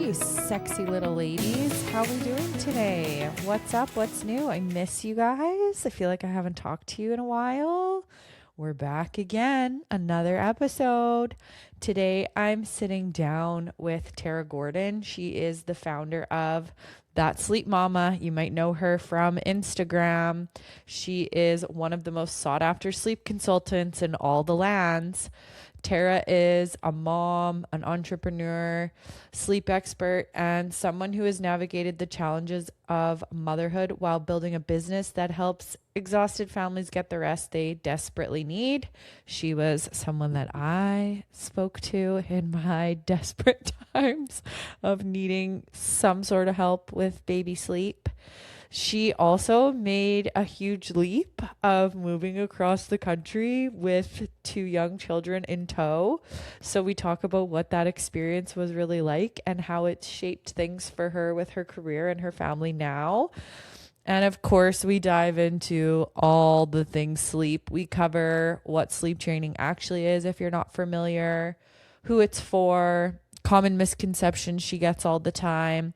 you sexy little ladies. How we doing today? What's up? What's new? I miss you guys. I feel like I haven't talked to you in a while. We're back again, another episode. Today I'm sitting down with Tara Gordon. She is the founder of That Sleep Mama. You might know her from Instagram. She is one of the most sought after sleep consultants in all the lands. Tara is a mom, an entrepreneur, sleep expert, and someone who has navigated the challenges of motherhood while building a business that helps exhausted families get the rest they desperately need. She was someone that I spoke to in my desperate times of needing some sort of help with baby sleep. She also made a huge leap of moving across the country with 2 young children in tow. So we talk about what that experience was really like and how it shaped things for her with her career and her family now. And of course, we dive into all the things sleep. We cover what sleep training actually is if you're not familiar, who it's for, common misconceptions she gets all the time,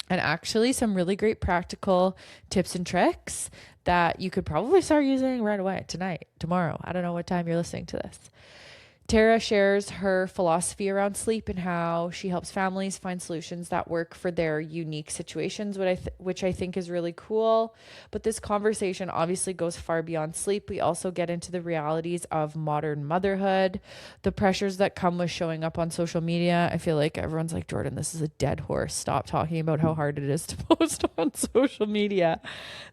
and actually some really great practical tips and tricks that you could probably start using right away, tonight, tomorrow. I don't know what time you're listening to this. Tara shares her philosophy around sleep and how she helps families find solutions that work for their unique situations, which I think is really cool. But this conversation obviously goes far beyond sleep. We also get into the realities of modern motherhood, the pressures that come with showing up on social media. I feel like everyone's like, Jordan, this is a dead horse. Stop talking about how hard it is to post on social media.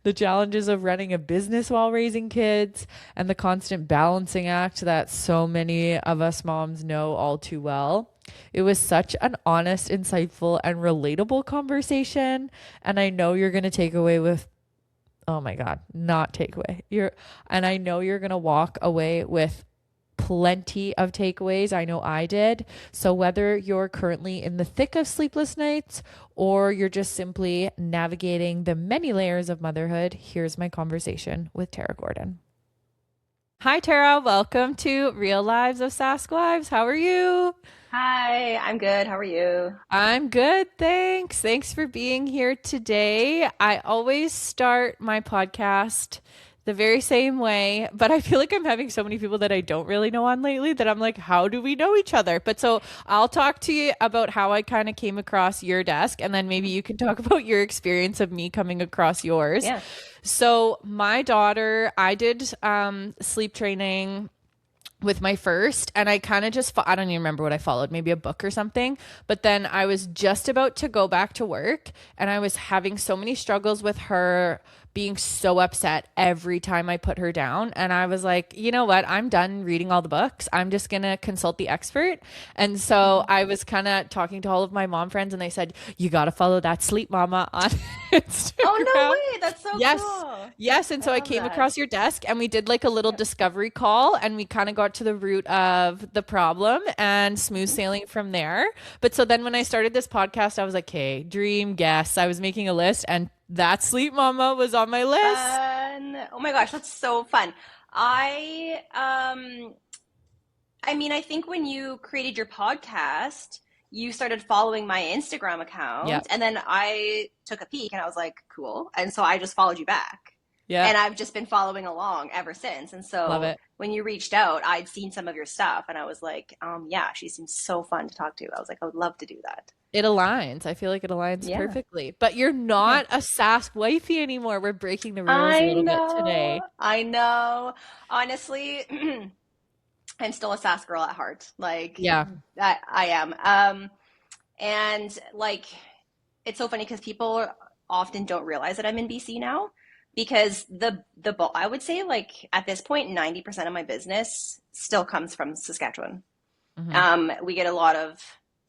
The challenges of running a business while raising kids and the constant balancing act that so many of us moms know all too well. It was such an honest, insightful, and relatable conversation. And I know you're going to take away with, oh my God, not take away. And I know you're going to walk away with plenty of takeaways. I know I did. So whether you're currently in the thick of sleepless nights or you're just simply navigating the many layers of motherhood, here's my conversation with Tara Gordon. Hi, Tara. Welcome to Real Lives of Sask Wives. How are you? Hi, I'm good. How are you? I'm good. Thanks. Thanks for being here today. I always start my podcast the very same way, but I feel like I'm having so many people that I don't really know on lately that I'm like, how do we know each other? But so I'll talk to you about how I kind of came across your desk, and then maybe you can talk about your experience of me coming across yours. Yeah. So my daughter, I did sleep training with my first, and I kind of just, I don't even remember what I followed, maybe a book or something. But then I was just about to go back to work, and I was having so many struggles with her being so upset every time I put her down. And I was like, you know what? I'm done reading all the books. I'm just going to consult the expert. And so I was kind of talking to all of my mom friends, and they said, you got to follow That Sleep Mama on Instagram. Oh, no way. That's so Yes. cool. Yes. And so I came across your desk, and we did like a little discovery call, and we kind of got to the root of the problem and smooth sailing from there. But so then when I started this podcast, I was like, okay, dream guests. I was making a list, and That Sleep Mama was on my list. Oh my gosh, that's so fun. I think when you created your podcast, you started following my Instagram account, Yep. and then I took a peek and I was like, cool. And so I just followed you back. Yeah. And I've just been following along ever since. And Love so it. when you reached out, I'd seen some of your stuff and I was like, yeah, she seems so fun to talk to. I was like, I would love to do that. It aligns. I feel like it aligns Yeah. perfectly. But you're not a Sask wifey anymore. We're breaking the rules a little bit today. I know. Honestly, I'm still a sass girl at heart. Like, Yeah. I am. And like, it's so funny because people often don't realize that I'm in BC now, because I would say like at this point, 90% of my business still comes from Saskatchewan. Mm-hmm. We get a lot of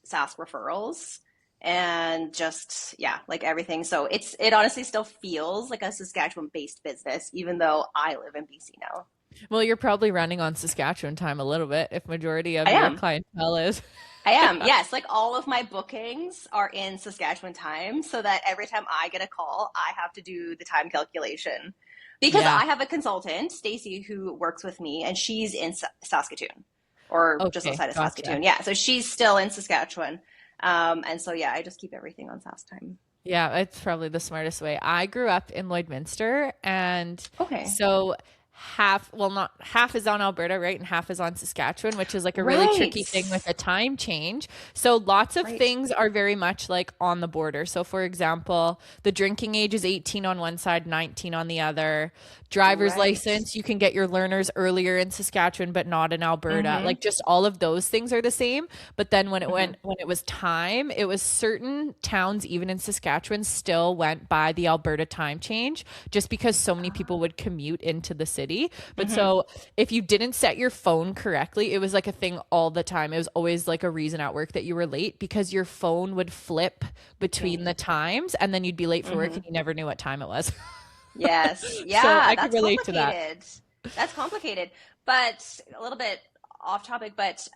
Sask referrals and just, yeah, like everything. So it honestly still feels like a Saskatchewan-based business, even though I live in BC now. Well, you're probably running on Saskatchewan time a little bit if majority of I your am. clientele is. I am. Yes. Like all of my bookings are in Saskatchewan time, so that every time I get a call, I have to do the time calculation, because Yeah. I have a consultant, Stacy, who works with me, and she's in Saskatoon, or just Okay, outside of gotcha. Saskatoon. Yeah. So she's still in Saskatchewan. And so yeah, I just keep everything on SAS time. Yeah, it's probably the smartest way. I grew up in Lloydminster, and Okay. so half, well, not half is on Alberta, right? And half is on Saskatchewan, which is like a really Right. tricky thing with a time change. So lots of Right. things are very much like on the border. So, for example, the drinking age is 18 on one side, 19 on the other. Driver's Right. license, you can get your learners earlier in Saskatchewan, but not in Alberta. Mm-hmm. Like just all of those things are the same. But then Mm-hmm. when it was time, it was certain towns, even in Saskatchewan, still went by the Alberta time change just because so many people would commute into the city. But Mm-hmm. so if you didn't set your phone correctly, it was like a thing all the time. It was always like a reason at work that you were late because your phone would flip between Between. the times and then you'd be late for work Mm-hmm. and you never knew what time it was. Yes. So Yeah, I could that's relate to that. complicated. That's complicated. But a little bit off topic, but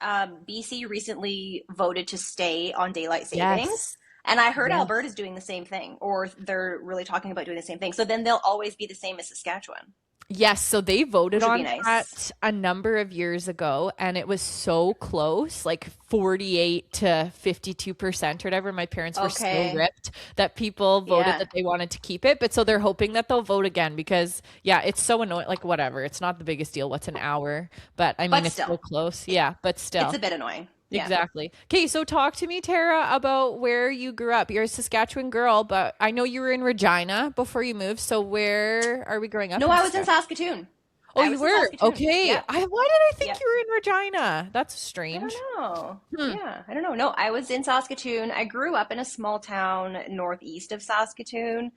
BC recently voted to stay on daylight savings. Yes. And I heard Yes. Alberta's doing the same thing, or they're really talking about doing the same thing. So then they'll always be the same as Saskatchewan, Yes, so they voted which would be on nice. that a number of years ago, and it was so close, like 48 to 52% or whatever. My parents were so Okay. ripped that people voted Yeah. that they wanted to keep it. But so they're hoping that they'll vote again because, yeah, it's so annoying. Like, whatever, it's not the biggest deal. What's an hour? But I mean, But it's so still, close. it, Yeah, but it's a still. bit annoying. Yeah. Exactly. Okay, so talk to me, Tara, about where you grew up. You're a Saskatchewan girl, but I know you were in Regina before you moved. So where are we growing up No, in I was in Saskatchewan? Saskatoon. Oh, I you was in were? Saskatoon. Okay. Yep. Why did I think Yep. you were in Regina? That's I don't strange. know. Hmm. Yeah, I don't know. No, I was in Saskatoon. I grew up in a small town northeast of Saskatoon.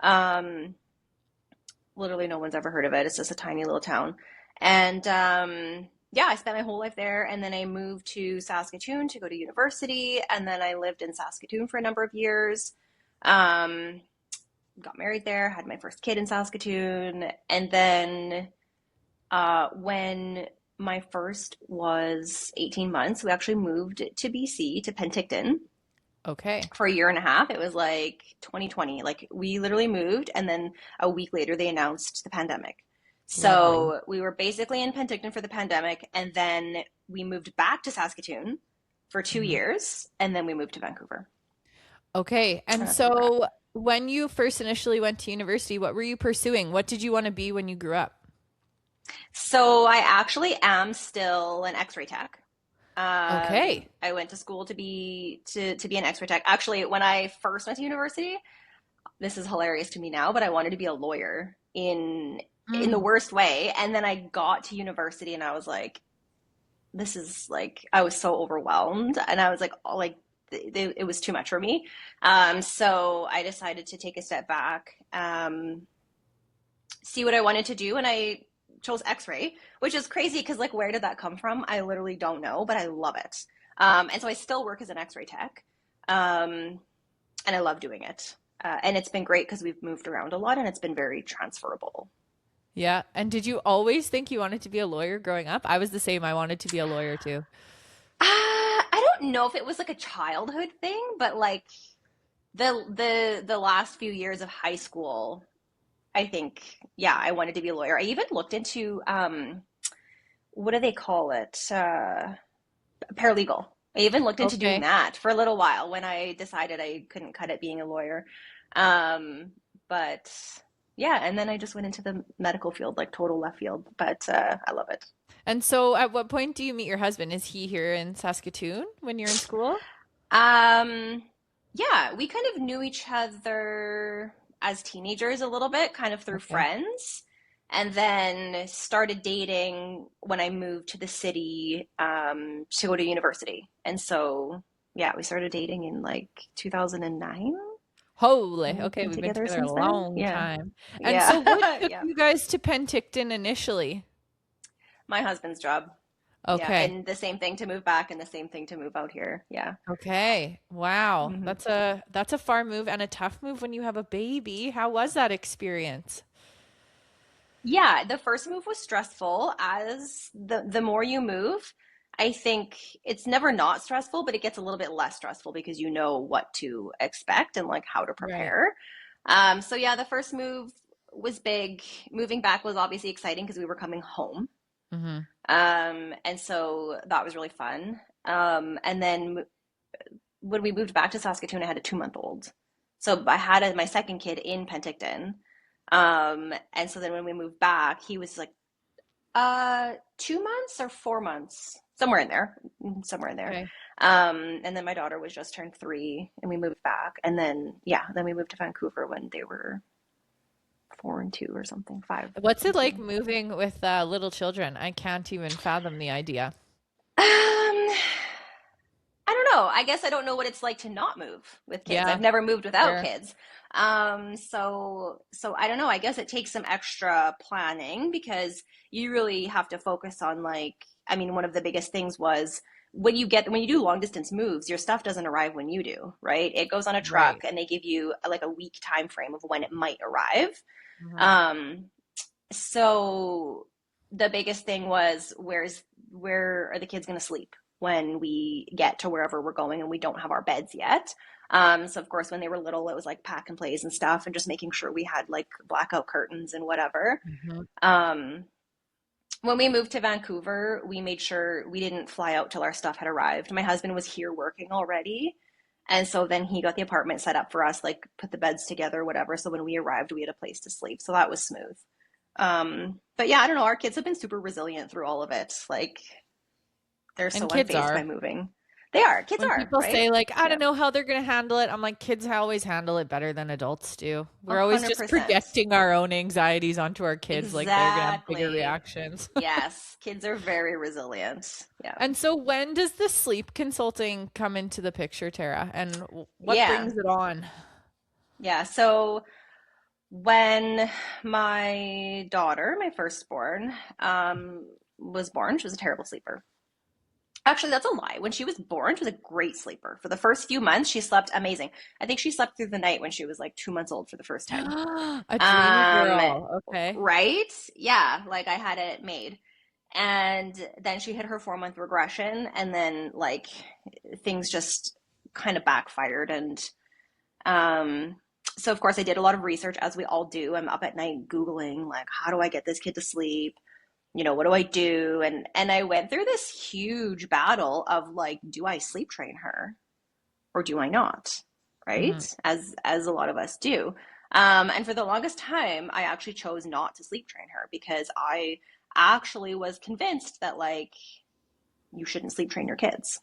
Um, Literally no one's ever heard of it. It's just a tiny little town. And yeah, I spent my whole life there. And then I moved to Saskatoon to go to university. And then I lived in Saskatoon for a number of years. Um, got married there, had my first kid in Saskatoon. And then when my first was 18 months, we actually moved to BC, to Penticton Okay. for a year and a half. It was like 2020. Like we literally moved, and then a week later they announced the pandemic. Lovely. So we were basically in Penticton for the pandemic, and then we moved back to Saskatoon for two Mhm. years, and then we moved to Vancouver. Okay. And And that's where we're at. so when you first initially went to university, what were you pursuing? What did you want to be when you grew up? So I actually am still an X-ray tech. Okay. I went to school to be an X-ray tech. Actually, when I first went to university, this is hilarious to me now, but I wanted to be a lawyer in the Mm. worst way. And then I got to university and I was like, this is like I was so overwhelmed, and I was like, oh, like it was too much for me. So I decided to take a step back, see what I wanted to do, and I chose X-ray, which is crazy because like where did that come from? I literally don't know, but I love it. And so I still work as an X-ray tech, and I love doing it. And it's been great because we've moved around a lot, and it's been very transferable. Yeah. And did you always think you wanted to be a lawyer growing up? I was the same. I wanted to be a lawyer too. I don't know if it was like a childhood thing, but like the last few years of high school, I think, yeah, I wanted to be a lawyer. I even looked into what do they call it? Paralegal. I even looked into doing Okay. that for a little while when I decided I couldn't cut it being a lawyer. Um, but yeah, and then I just went into the medical field, like total left field. But I love it. And so at what point do you meet your husband? Is he here in Saskatoon when you're in school? Um, yeah, we kind of knew each other as teenagers a little bit, kind of through Okay. friends, and then started dating when I moved to the city to go to university. And so, yeah, we started dating in like 2009, Holy. and we've Okay, been we've been together together a since then. long Yeah, time. And yeah, so what took yeah. you guys to Penticton initially? My husband's job. Yeah, Okay. and the same thing to move back, and the same thing to move out here. Yeah. Okay. Wow. hmm That's a far move and a tough move when you have a baby. How was that experience? Yeah, the first move was stressful. As the more you move, I think it's never not stressful, but it gets a little bit less stressful because you know what to expect and like how to Right. prepare. So yeah, the first move was big. Moving back was obviously exciting because we were coming home. Hmm. And so that was really fun. And then when we moved back to Saskatoon, I had a 2 month old. So I had my second kid in Penticton. And so then when we moved back, he was like 2 months or 4 months, somewhere in there, somewhere in there. Okay. And then my daughter was just turned 3, and we moved back. And then yeah, then we moved to Vancouver when they were 4 and 2 or something, five What's it and like 2. moving with little children? I can't even fathom the idea. I don't know. I guess I don't know what it's like to not move with kids. Yeah, I've never moved without fair. kids. So I don't know. I guess it takes some extra planning because you really have to focus on like, I mean, one of the biggest things was when you do long distance moves, your stuff doesn't arrive when you do, right? It goes on a truck Right. and they give you like a week time frame of when it might arrive. Hmm. Um, so the biggest thing was where are the kids going to sleep when we get to wherever we're going and we don't have our beds yet. So of course when they were little it was like pack and plays and stuff and just making sure we had like blackout curtains and whatever. Hmm. Um, when we moved to Vancouver, we made sure we didn't fly out till our stuff had arrived. My husband was here working already. And so then he got the apartment set up for us, like put the beds together, whatever. So when we arrived, we had a place to sleep. So that was smooth. But yeah, I don't know. Our kids have been super resilient through all of it. Like they're so And kids unfazed by are. moving. They are. Kids When are, people right? say like, I Yeah. don't know how they're gonna handle it, I'm like, kids always handle it better than adults do. A We're always hundred just percent. projecting our own anxieties onto our kids like they're gonna have bigger Exactly. reactions. Yes. Kids are very resilient. Yeah. And so when does the sleep consulting come into the picture, Tara? And what Yeah. brings it on? Yeah. So when my daughter, my firstborn, was born, she was a terrible sleeper. Actually, that's a lie. When she was born, she was a great sleeper. For the first few months, she slept amazing. I think she slept through the night when she was like 2 months old for the first time. A dreamy Um, girl. Okay. right? Yeah, like I had it made. And then she hit her 4 month regression, and then like things just kind of backfired. And um, so, of course, I did a lot of research, as we all do. I'm up at night Googling, like, how do I get this kid to sleep? What do I do? And I went through this huge battle of like, do I sleep train her or do I not? Right? Hmm. As a lot of us do. And for the longest time, I actually chose not to sleep train her because I actually was convinced that like you shouldn't sleep train your kids.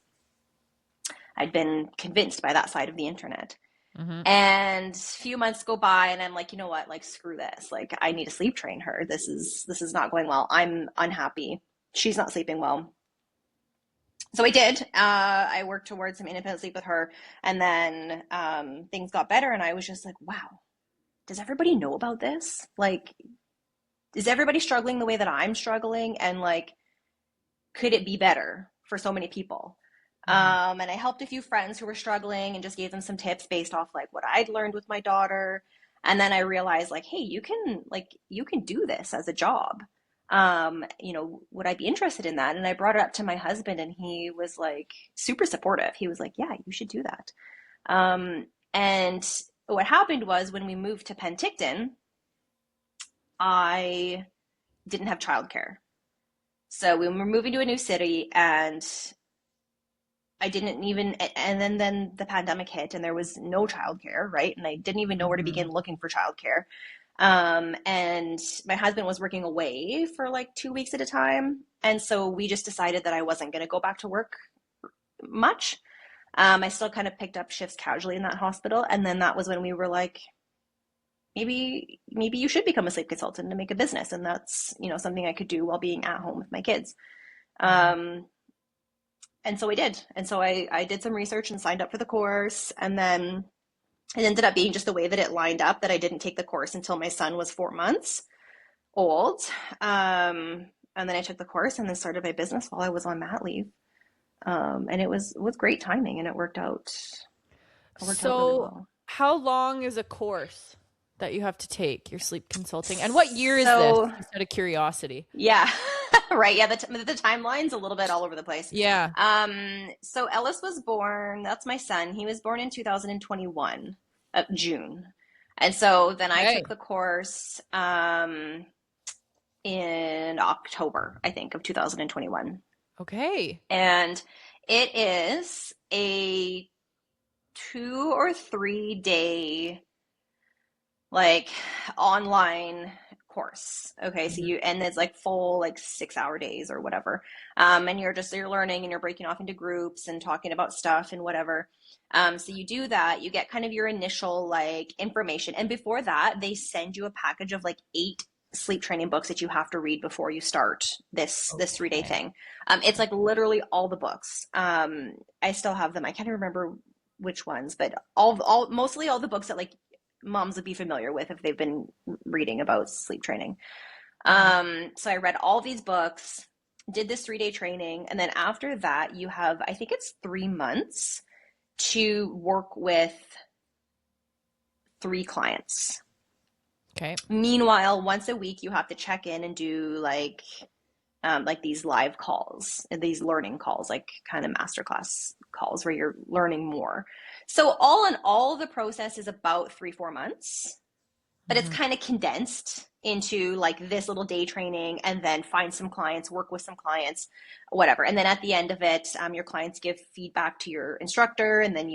I'd been convinced by that side of the internet. Hmm. And a few months go by and I'm like, you know what? Like screw this. Like I need to sleep train her. This is not going well. I'm unhappy. She's not sleeping well. So I did. I worked towards some independent sleep with her, and then things got better. And I was just like, wow, does everybody know about this? Like, is everybody struggling the way that I'm struggling? And like, could it be better for so many people? Hmm. And I helped a few friends who were struggling and just gave them some tips based off like what I'd learned with my daughter. And then I realized like, hey, you can do this as a job. Would I be interested in that? And I brought it up to my husband and he was like super supportive. He was like, yeah, you should do that. And what happened was when we moved to Penticton, I didn't have childcare. So we were moving to a new city and I didn't even, and then the pandemic hit and there was no childcare, right? And I didn't even know where to begin Hmm. looking for childcare. And my husband was working away for like 2 weeks at a time. And so we just decided that I wasn't going to go back to work much. I still kind of picked up shifts casually in that hospital. And then that was when we were like, maybe you should become a sleep consultant and make a business. And that's, something I could do while being at home with my kids. Hmm. Um, and so I did. And so I did some research and signed up for the course. And then it ended up being just the way that it lined up that I didn't take the course until my son was 4 months old. And then I took the course and then started my business while I was on mat leave. And it was great timing and it worked out. It worked out really So well. how long is a course that you have to take your sleep consulting? And what year is this? So Just out of curiosity. yeah, right. Yeah, the timeline's a little bit all over the place. Yeah. So Ellis was born. That's my son. He was born in 2021, June, and so then I Okay. took the course in October, I think, of 2021, Okay. and it is a 2 or 3 day like online course. Okay, so Mhm. you and it's like full like 6 hour days or whatever. And you're learning and you're breaking off into groups and talking about stuff and whatever. So you do that, you get kind of your initial like information. And before that, they send you a package of like 8 sleep training books that you have to read before you start this 3 day Okay. thing. It's like literally all the books. I still have them. I can't remember which ones, but all mostly all the books that like moms would be familiar with if they've been reading about sleep training. Mhm. So I read all these books, did this 3 day training, and then after that, you have, I think it's 3 months to work with 3 clients. Okay. Meanwhile, once a week, you have to check in and do like these live calls, these learning calls, like kind of masterclass calls where you're learning more. So all in all, the process is about 3, 4 months, but it's Mhm. kind of condensed into like this little day training and then find some clients, work with some clients, whatever. And then at the end of it, your clients give feedback to your instructor and then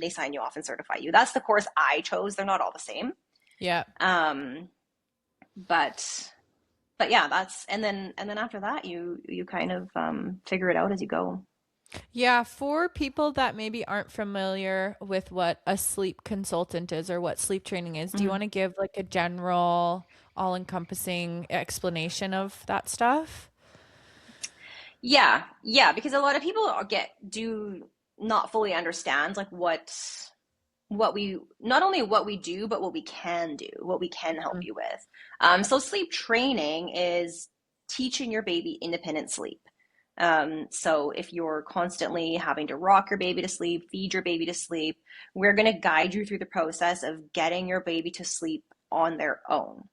they sign you off and certify you. That's the course I chose. They're not all the same. Yeah. Um, but but yeah, and then after that you kind of figure it out as you go. Yeah, for people that maybe aren't familiar with what a sleep consultant is or what sleep training is, do you Mhm. want to give like a general, all-encompassing explanation of that stuff? Yeah, yeah, because a lot of people do not fully understand like what we not only what we do, but what we can do, what we can help Mhm. you with. So sleep training is teaching your baby independent sleep. So if you're constantly having to rock your baby to sleep, feed your baby to sleep, we're going to guide you through the process of getting your baby to sleep on their own.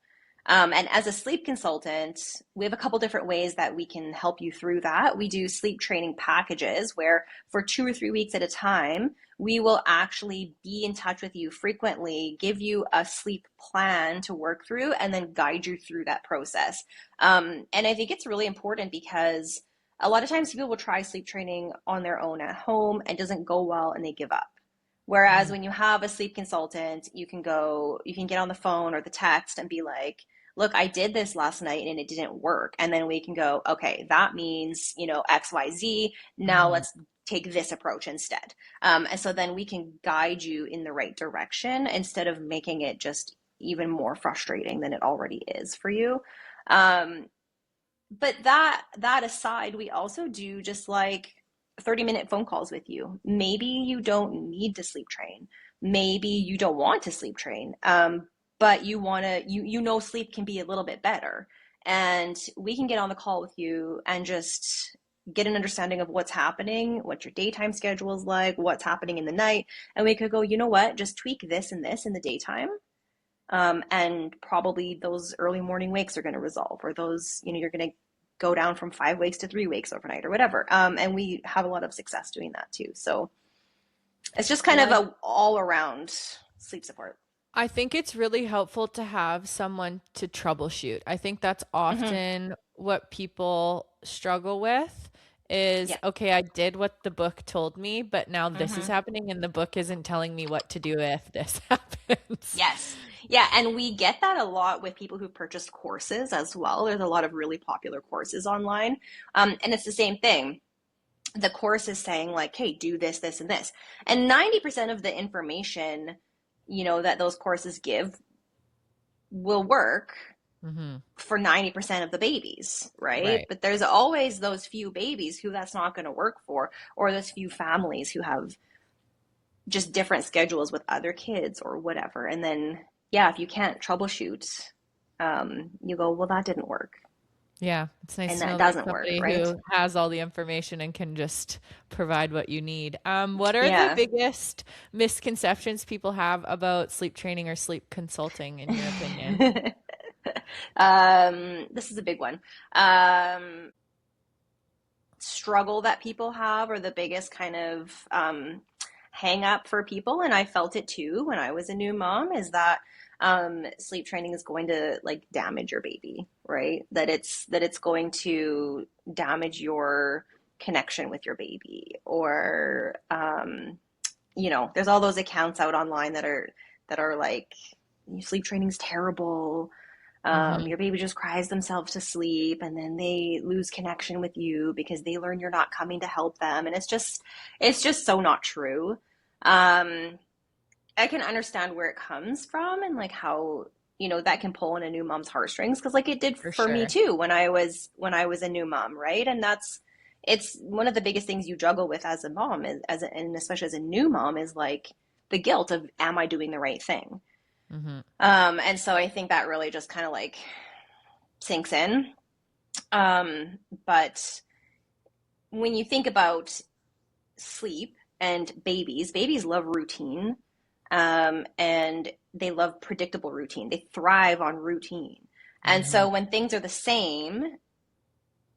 And as a sleep consultant, we have a couple different ways that we can help you through that. We do sleep training packages where for 2 or 3 weeks at a time, we will actually be in touch with you frequently, give you a sleep plan to work through, and then guide you through that process. And I think it's really important because a lot of times people will try sleep training on their own at home and it doesn't go well and they give up. Whereas Mhm. when you have a sleep consultant, you can get on the phone or the text and be like, look, I did this last night and it didn't work. And then we can go, okay, that means, XYZ. Now Mhm. let's take this approach instead. And so then we can guide you in the right direction instead of making it just even more frustrating than it already is for you. Um, but that aside, we also do just like 30-minute phone calls with you. Maybe you don't need to sleep train. Maybe you don't want to sleep train. But you know sleep can be a little bit better. And we can get on the call with you and just get an understanding of what's happening, what your daytime schedule is like, what's happening in the night. And we could go, you know what, just tweak this and this in the daytime. And probably those early morning wakes are going to resolve, or you're going to go down from 5 wakes to 3 wakes overnight, or whatever. And we have a lot of success doing that too. So it's just kind Well, of a all around sleep support. I think it's really helpful to have someone to troubleshoot. I think that's Hmm. often what people struggle with is, Yeah. okay, I did what the book told me, but now this is Hmm. happening and the book isn't telling me what to do if this happens. Yes. Yeah. And we get that a lot with people who purchased courses as well. There's a lot of really popular courses online. And it's the same thing. The course is saying like, hey, do this, this, and this. And 90% of the information, that those courses give will work Hmm. for 90% of the babies, right? Right. But there's always those few babies who that's not going to work for, or those few families who have just different schedules with other kids or whatever. And then, yeah, if you can't troubleshoot, you go, well, that didn't work. Yeah, it's nice And to that know there's doesn't work, somebody right? who has all the information and can just provide what you need. What are the Yeah. biggest misconceptions people have about sleep training or sleep consulting, in your opinion? This is a big one. Struggle that people have, or the biggest kind of hang up for people, and I felt it too when I was a new mom, is that sleep training is going to like damage your baby, right? That it's going to damage your connection with your baby, or there's all those accounts out online that are like, sleep training's terrible. Mm-hmm. Your baby just cries themselves to sleep, and then they lose connection with you because they learn you're not coming to help them, and it's just so not true. I can understand where it comes from and like how that can pull on a new mom's heartstrings, because like it did For for me sure. too when I was a new mom, right? And it's one of the biggest things you juggle with as a mom, is and especially as a new mom, is like the guilt of, am I doing the right thing? Mm-hmm. And so I think that really just kind of like sinks in. But when you think about sleep and babies love routine, and they love predictable routine. They thrive on routine. And Mm-hmm. so when things are the same,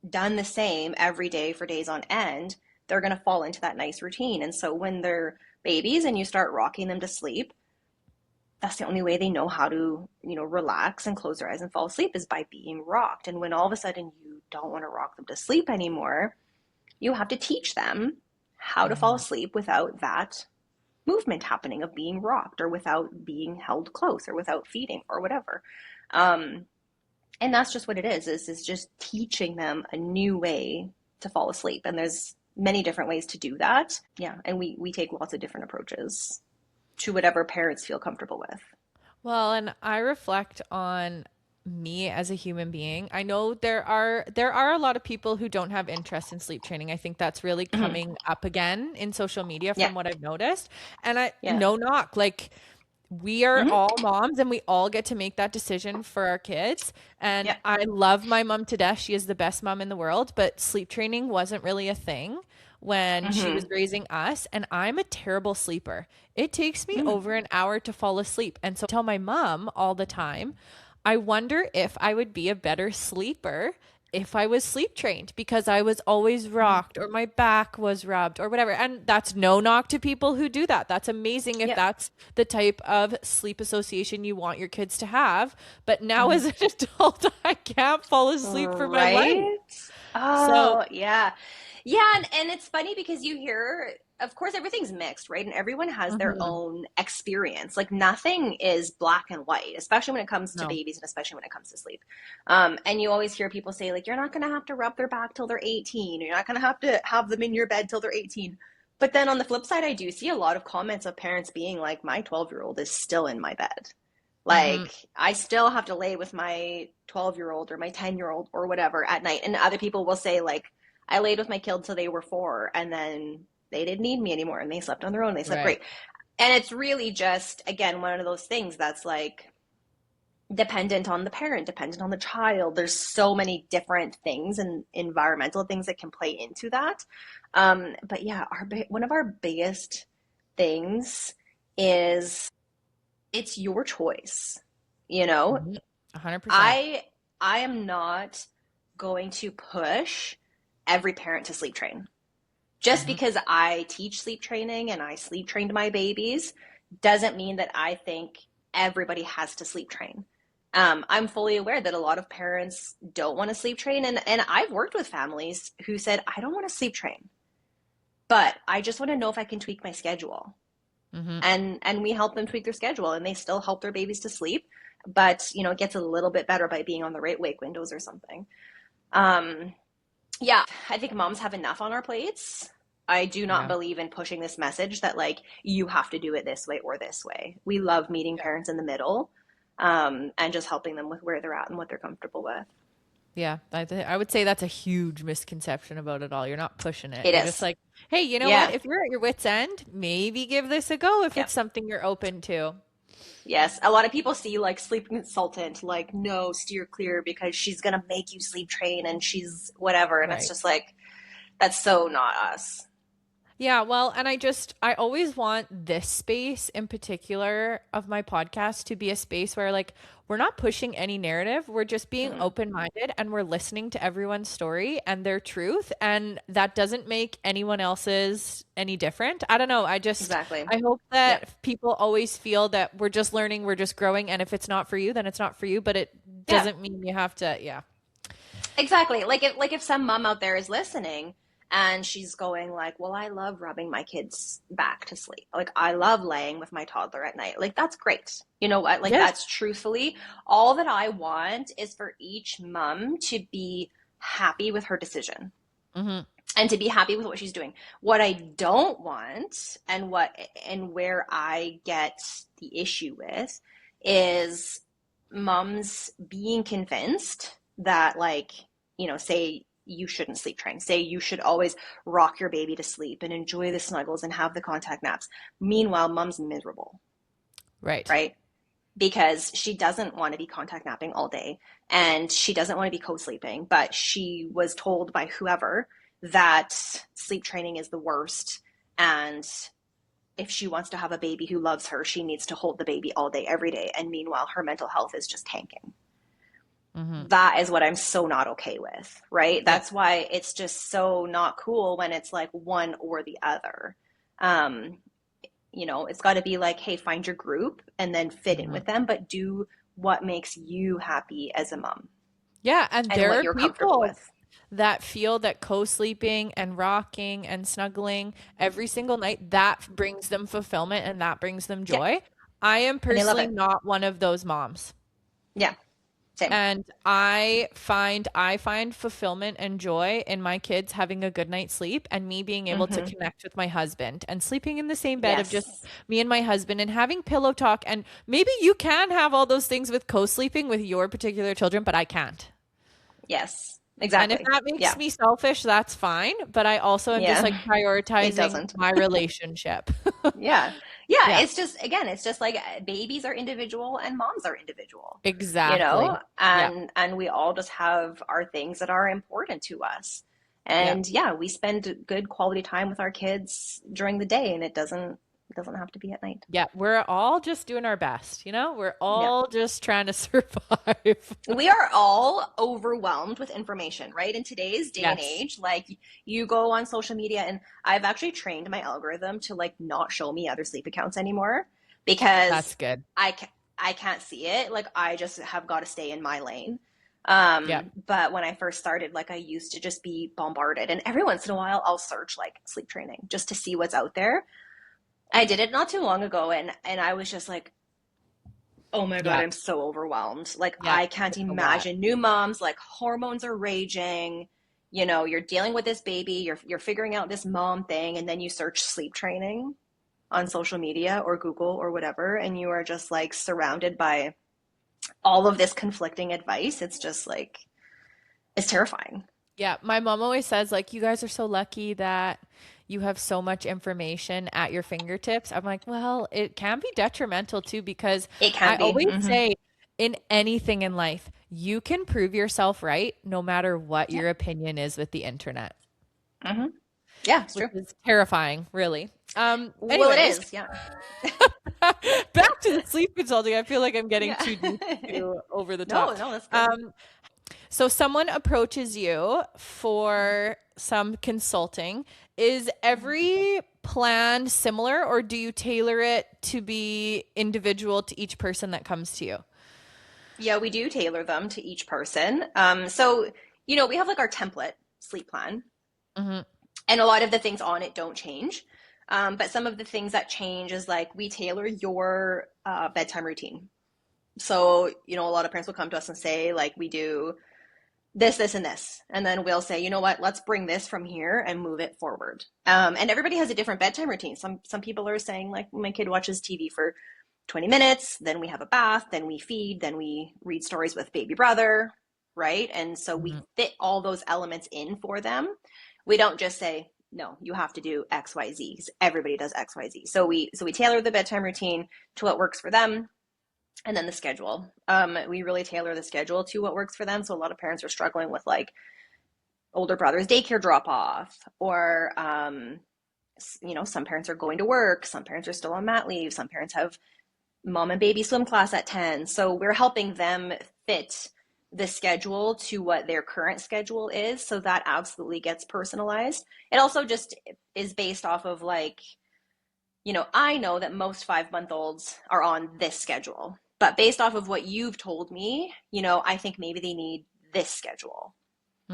done the same every day for days on end, they're going to fall into that nice routine. And so when they're babies and you start rocking them to sleep, that's the only way they know how to, relax and close their eyes and fall asleep, is by being rocked. And when all of a sudden you don't want to rock them to sleep anymore, you have to teach them how to fall Mm-hmm. asleep without that movement happening of being rocked, or without being held close, or without feeding, or whatever. Um, and that's just what it is just teaching them a new way to fall asleep. And there's many different ways to do that. Yeah. And we take lots of different approaches to whatever parents feel comfortable with. Well, and I reflect on me as a human being. I know there are a lot of people who don't have interest in sleep training. I think that's really Mm-hmm. coming up again in social media Yeah. from what I've noticed. And I Yeah. no knock, like we are Mm-hmm. all moms and we all get to make that decision for our kids. And Yeah. I love my mom to death. She is the best mom in the world, but sleep training wasn't really a thing when she was Mm-hmm. raising us. And I'm a terrible sleeper. It takes me Mm. over an hour to fall asleep. And so I tell my mom all the time, I wonder if I would be a better sleeper if I was sleep trained, because I was always Mm. rocked or my back was rubbed or whatever. And that's no knock to people who do that. That's amazing if Yep. that's the type of sleep association you want your kids to have. But now Mm-hmm. as an adult, I can't fall asleep for my life. Right? So, Oh, yeah. Yeah, and it's funny because you hear, of course, everything's mixed, right? And everyone has their mhm, own experience. Like nothing is black and white, especially when it comes to no, babies and especially when it comes to sleep. And you always hear people say, like, you're not going to have to rub their back till they're 18. Or you're not going to have them in your bed till they're 18. But then on the flip side, I do see a lot of comments of parents being like, my 12-year-old is still in my bed. hmm Like, I still have to lay with my 12-year-old or my 10-year-old or whatever at night. And other people will say, like, I laid with my kid till they were 4, and then they didn't need me anymore and they slept on their own. They slept right. great. And it's really just, again, one of those things that's like dependent on the parent, dependent on the child. There's so many different things and environmental things that can play into that. But yeah, one of our biggest things is, it's your choice. You know, Mhm, 100%. I I am not going to push every parent to sleep train. Just hmm because I teach sleep training and I sleep trained my babies doesn't mean that I think everybody has to sleep train. I'm fully aware that a lot of parents don't want to sleep train, and I've worked with families who said, I don't want to sleep train, but I just want to know if I can tweak my schedule. hmm And we help them tweak their schedule, and they still help their babies to sleep, but it gets a little bit better by being on the right wake windows or something. Um, yeah, I think moms have enough on our plates. I do not Yeah. believe in pushing this message that like you have to do it this way or this way. We love meeting Yeah. parents in the middle, and just helping them with where they're at and what they're comfortable with. Yeah, I would say that's a huge misconception about it all. You're not pushing it. It You're just is. like, hey, you know what? Yeah. If you're at your wit's end, maybe give this a go if Yeah. it's something you're open to. Yes. A lot of people see like sleep consultant, like, no, steer clear because she's going to make you sleep train and she's whatever. And it's Right. just like, that's so not us. Yeah, well, and I always want this space in particular of my podcast to be a space where like we're not pushing any narrative. We're just being Mm-mm. open-minded and we're listening to everyone's story and their truth. And that doesn't make anyone else's any different. I don't know. Exactly. I hope Yep. that people always feel that we're just learning, we're just growing. And if it's not for you, then it's not for you. But it Yeah. doesn't mean you have to, yeah. Exactly. Like if some mom out there is listening And she's going like, well, I love rubbing my kids back to sleep. Like, I love laying with my toddler at night. Like, that's great. You know what? Like, Yes. that's truthfully all that I want is for each mom to be happy with her decision Mm-hmm. and to be happy with what she's doing. What I don't want and where I get the issue with is moms being convinced that like, say you shouldn't sleep train. Say you should always rock your baby to sleep and enjoy the snuggles and have the contact naps. Meanwhile, mom's miserable, Right. right? Because she doesn't want to be contact napping all day and she doesn't want to be co-sleeping, but she was told by whoever that sleep training is the worst. And if she wants to have a baby who loves her, she needs to hold the baby all day, every day. And meanwhile, her mental health is just tanking. Mm-hmm. That is what I'm so not okay with, right? Yeah. That's why it's just so not cool when it's like one or the other. Um, it's got to be like, hey, find your group and then fit in Mm-hmm. with them, but do what makes you happy as a mom Yeah. And and there what are you're comfortable people with. that feel that co-sleeping and rocking and snuggling every single night, that brings them fulfillment and that brings them Yeah. joy. I am And they love personally it. not one of those moms. Yeah. Same. And I find fulfillment and joy in my kids having a good night's sleep and me being able to Mm-hmm. connect with my husband and sleeping in the same bed of just Yes. me and my husband and having pillow talk. And maybe you can have all those things with co-sleeping with your particular children, but I can't. Yes. And if Exactly. that makes Yeah. me selfish, that's fine. But I also am just Yeah. like It prioritizing doesn't. my relationship. Yeah. Yeah. Yeah, It's just, again, it's just like babies are individual and moms are individual, exactly. Yeah, and we all just have our things that are important to us. yeah. And yeah, we spend good quality time with our kids during the day and it doesn't have to be at night. Yeah, we're all just doing our best, you know? We're Yeah. all just trying to survive. We are all overwhelmed with information, right? In today's day and Yes, age, like you go on social media and I've actually trained my algorithm to like not show me other sleep accounts anymore because that's good. I can't see it. Like I just have got to stay in my lane. Yeah. But when I first started, like I used to just be bombarded and every once in a while I'll search like sleep training just to see what's out there. I did it not too long ago and I was just like, oh my God, Yeah. I'm so overwhelmed. Like, Yeah. I can't It's a lot. imagine new moms, like hormones are raging. You're dealing with this baby, you're figuring out this mom thing, and then you search sleep training on social media or Google or whatever, and you are just like surrounded by all of this conflicting advice. It's just like it's terrifying. Yeah. My mom always says, like, you guys are so lucky that you have so much information at your fingertips. I'm like, well, it can be detrimental too, because It I can be. always Hmm. say in anything in life, you can prove yourself right no matter what Yeah. your opinion is with the internet, Hmm. Yeah, it's which true. is terrifying, really. Well, it Anyways, is. Yeah. back to the sleep consulting. I feel like I'm getting Yeah. too deep, too over the No, top. no, that's good. Um, So someone approaches you for some consulting. Is every plan similar or do you tailor it to be individual to each person that comes to you? Yeah, we do tailor them to each person. So we have like our template sleep plan, Hmm. and a lot of the things on it don't change. But some of the things that change is like we tailor your bedtime routine. So a lot of parents will come to us and say, like, we do this, this, and this. And then we'll say, you know what, let's bring this from here and move it forward. And everybody has a different bedtime routine. Some people are saying, like, my kid watches TV for 20 minutes, then we have a bath, then we feed, then we read stories with baby brother, right? And so we Hmm. fit all those elements in for them. We don't just say, no, you have to do XYZ because everybody does XYZ. So we tailor the bedtime routine to what works for them. And then the schedule. We really tailor the schedule to what works for them. So a lot of parents are struggling with like older brother's daycare drop off, or some parents are going to work, some parents are still on mat leave, some parents have mom and baby swim class at 10. So we're helping them fit the schedule to what their current schedule is. So that absolutely gets personalized. It also just is based off of like, I know that most 5-month olds are on this schedule, but based off of what you've told me, I think maybe they need this schedule.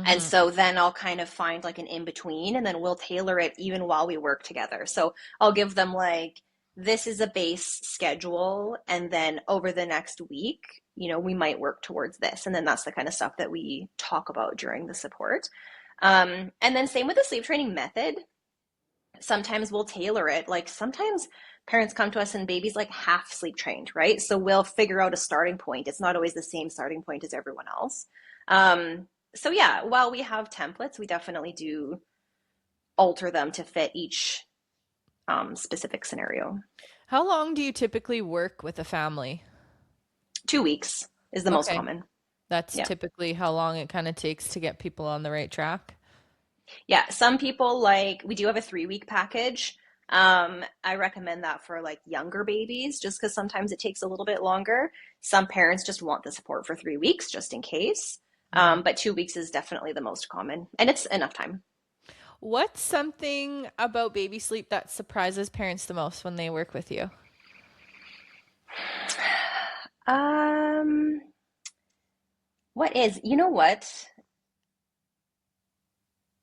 And Mm-hmm. so then I'll kind of find like an in between and then we'll tailor it even while we work together. So I'll give them like, this is a base schedule. And then over the next week, we might work towards this. And then that's the kind of stuff that we talk about during the support. And then same with the sleep training method. Sometimes we'll tailor it. Like sometimes parents come to us and baby's like half sleep trained, right? So we'll figure out a starting point. It's not always the same starting point as everyone else. So yeah, while we have templates, we definitely do alter them to fit each specific scenario. How long do you typically work with a family? 2 weeks is the most Okay. common. That's Yeah. typically how long it kind of takes to get people on the right track. Yeah. Some people we do have a 3 week package. I recommend that for like younger babies just because sometimes it takes a little bit longer. Some parents just want the support for 3 weeks just in case. Hmm. But 2 weeks is definitely the most common and it's enough time. What's something about baby sleep that surprises parents the most when they work with you? Um, you know what?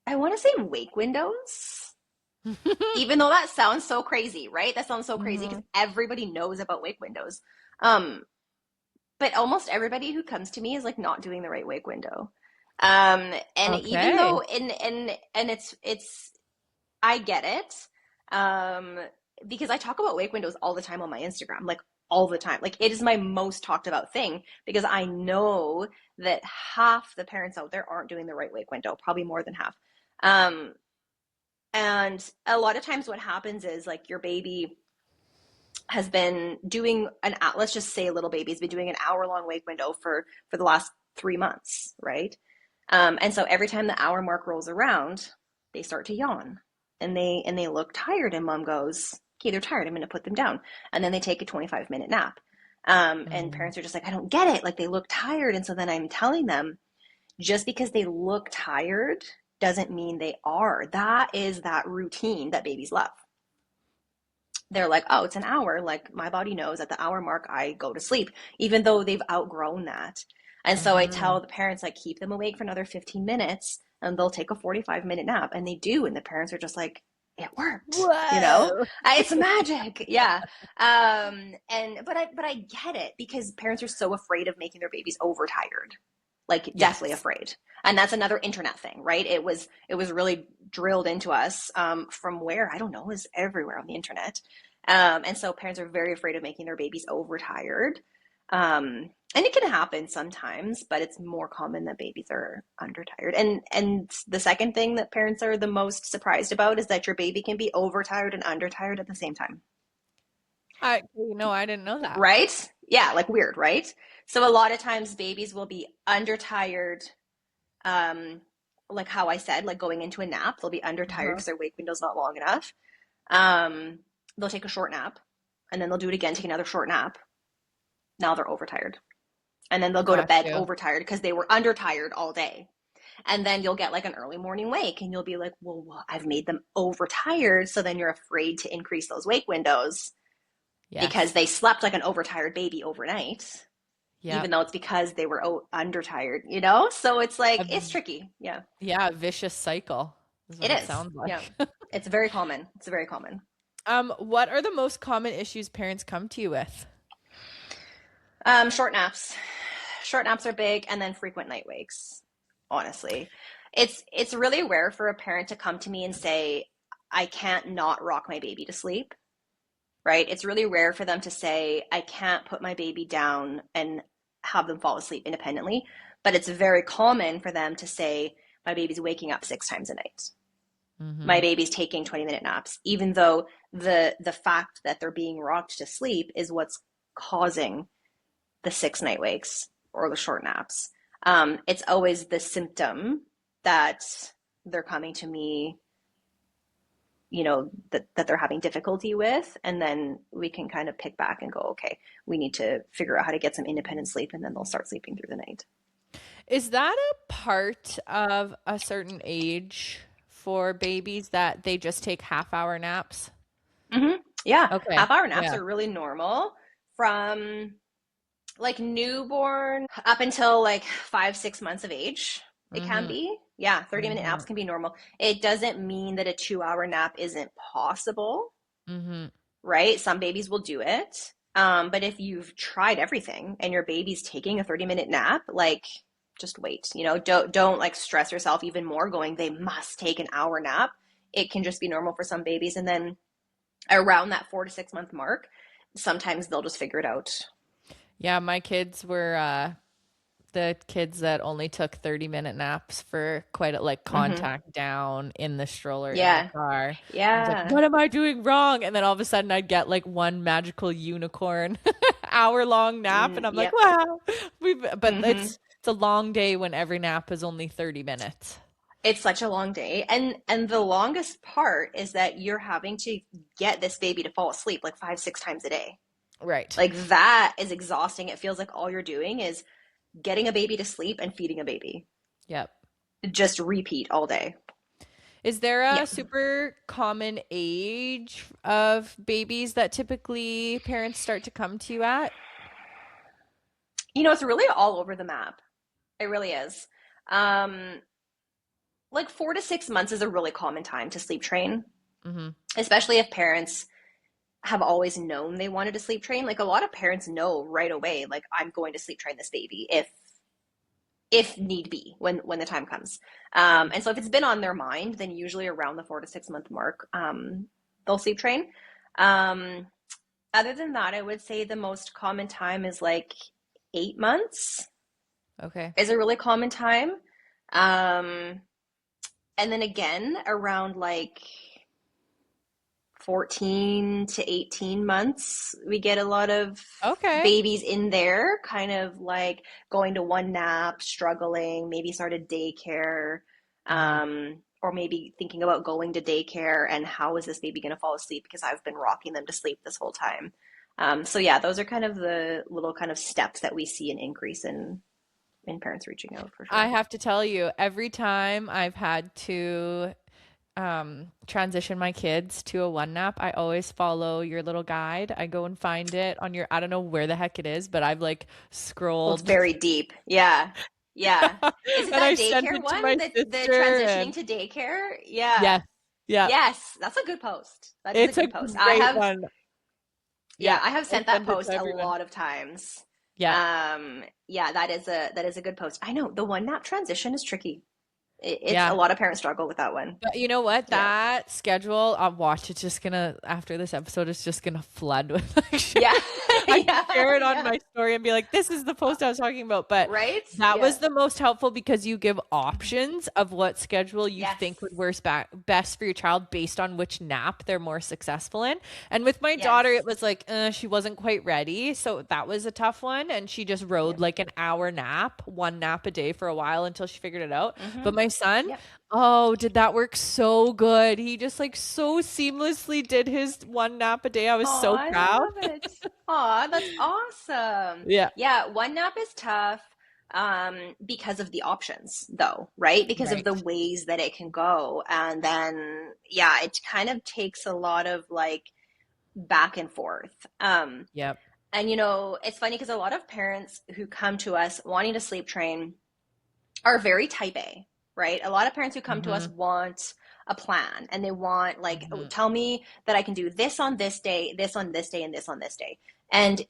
I want to say wake windows. Even though that sounds so crazy, right? That sounds so crazy Hmm. because everybody knows about wake windows. Um, but almost everybody who comes to me is like not doing the right wake window. And even though Okay. and it's I get it. Um, because I talk about wake windows all the time on my Instagram, like all the time. Like it is my most talked about thing because I know that half the parents out there aren't doing the right wake window, probably more than half. Um, and a lot of times what happens is like your baby has been doing let's just say a little baby's been doing an hour-long wake window for the last 3 months, right? And so every time the hour mark rolls around, they start to yawn and they look tired, and mom goes, okay, they're tired, I'm going to put them down. And then they take a 25-minute nap. And Mm. parents are just like, I don't get it, like they look tired. And so then I'm telling them, just because they look tired doesn't mean they are. That is that routine that babies love. They're like, oh, it's an hour. Like my body knows at the hour mark, I go to sleep, even though they've outgrown that. And so I Hmm. tell the parents, like, keep them awake for another 15 minutes and they'll take a 45-minute nap. And they do. And the parents are just like, it worked, Whoa. It's magic. Yeah. But I get it because parents are so afraid of making their babies overtired, like deathly Yes. afraid. And that's another internet thing, right? It was really drilled into us from where I don't know, is everywhere on the internet. And so parents are very afraid of making their babies overtired. And it can happen sometimes, but it's more common that babies are undertired. And the second thing that parents are the most surprised about is that your baby can be overtired and undertired at the same time. I didn't know that. Right? Yeah, like weird, right? So a lot of times babies will be undertired, um, like how I said, like going into a nap, they'll be undertired Uh-huh. because their wake window's not long enough. Um, they'll take a short nap and then they'll do it again, take another short nap. Now they're overtired. And then they'll go to Got bed you. overtired because they were undertired all day. And then you'll get like an early morning wake and you'll be like, well, I've made them overtired. So then you're afraid to increase those wake windows because Yes. they slept like an overtired baby overnight, even Yep. though it's because they were undertired, So it's A like, it's v- tricky. Yeah, yeah, vicious cycle is what it it is. sounds Yeah. like. It's very common. It's very common. What are the most common issues parents come to you with? Short naps. Short naps are big, and then frequent night wakes. Honestly, it's really rare for a parent to come to me and say, "I can't not rock my baby to sleep." Right? It's really rare for them to say, "I can't put my baby down and have them fall asleep independently." But it's very common for them to say, "My baby's waking up 6 times a night. My Mm-hmm. baby's taking 20-minute naps," even though the fact that they're being rocked to sleep is what's causing the 6 night wakes or the short naps. It's always the symptom that they're coming to me, that they're having difficulty with. And then we can kind of pick back and go, okay, we need to figure out how to get some independent sleep. And then they'll start sleeping through the night. Is that a part of a certain age for babies that they just take half-hour naps? Yeah. Okay. 1/2 hour naps Yeah. are really normal from like newborn up until like 5, 6 months of age. It can Mm-hmm. be. Yeah, 30-minute Mm-hmm. naps can be normal. It doesn't mean that a 2-hour nap isn't possible, Mm-hmm. right? Some babies will do it. But if you've tried everything and your baby's taking a 30-minute nap, like just wait. Don't like stress yourself even more going they must take an hour nap. It can just be normal for some babies. And then around that 4 to 6 month mark, sometimes they'll just figure it out. Yeah, my kids were the kids that only took 30-minute naps for quite a like Hmm. contact down in the stroller in the Yeah. car. I was like, Yeah. what am I doing wrong? And then all of a sudden I'd get like one magical unicorn hour long nap and I'm like, Yep. wow. But Hmm. it's a long day when every nap is only 30 minutes. It's such a long day. And the longest part is that you're having to get this baby to fall asleep like 5, 6 times a day. Right. Like that is exhausting. It feels like all you're doing is getting a baby to sleep and feeding a baby. Yep. Just repeat all day. Is there Yeah. a super common age of babies that typically parents start to come to you at? It's really all over the map. It really is. Um, like 4 to 6 months is a really common time to sleep train, Mm-hmm. especially if parents have always known they wanted to sleep train. Like a lot of parents know right away, like I'm going to sleep train this baby if need be when the time comes. And so if it's been on their mind, then usually around the 4 to 6 month mark, they'll sleep train. Um, Other than that, I would say the most common time is like 8 months Okay. is a really common time. Um, and then again, around like 14 to 18 months, we get a lot of Okay. babies in there, kind of like going to one nap, struggling, maybe started daycare, Mm-hmm. or maybe thinking about going to daycare and how is this baby going to fall asleep because I've been rocking them to sleep this whole time. So yeah, those are kind of the little kind of steps that we see an increase in parents reaching out for I sure. have to tell you, every time I've had to transition my kids to a one nap, I always follow your little guide. I go and find it on your, I don't know where the heck it is, but I've like Well, it's scrolled very deep. Yeah. Yeah. Is it and I that sent daycare it to one? my The sister transitioning and to daycare? Yeah. yes. Yeah. Yes, that's a good post. That is a It's a good post. I great have, one. yeah, Yeah. I have I sent that send it to post a everyone. lot of times. Yeah. Yeah, that is a good post. I know the one nap transition is tricky. It's a Yeah. lot of parents struggle with that one. But you know what? Yeah. That schedule, I'll watch. It's just gonna after this episode, it's just gonna flood with like Yeah. I can Yeah. share it on Yeah. my story and be like, "This is the post I was talking about." But Right? that Yeah. was the most helpful because you give options of what schedule you Yes. think would work best for your child based on which nap they're more successful in. And with my daughter, Yes. it was like she wasn't quite ready, so that was a tough one. And she just rode Yep. like an hour nap, one nap a day for a while until she figured it out. Mm-hmm. But my son, Yep. oh, did that work so good? He just like so seamlessly did his one nap a day. I was Oh, so I proud. love it. Oh, that's awesome. Yeah. Yeah, one nap is tough because of the options, though, right? Because of Right. the ways that it can go. And then, yeah, it kind of takes a lot of like back and forth. Yep. And it's funny because a lot of parents who come to us wanting to sleep train are very type A, right? A lot of parents who come to us Mhm. want a plan and they want like, "Oh, Mhm. tell me that I can do this on this day, this on this day, and this on this day." And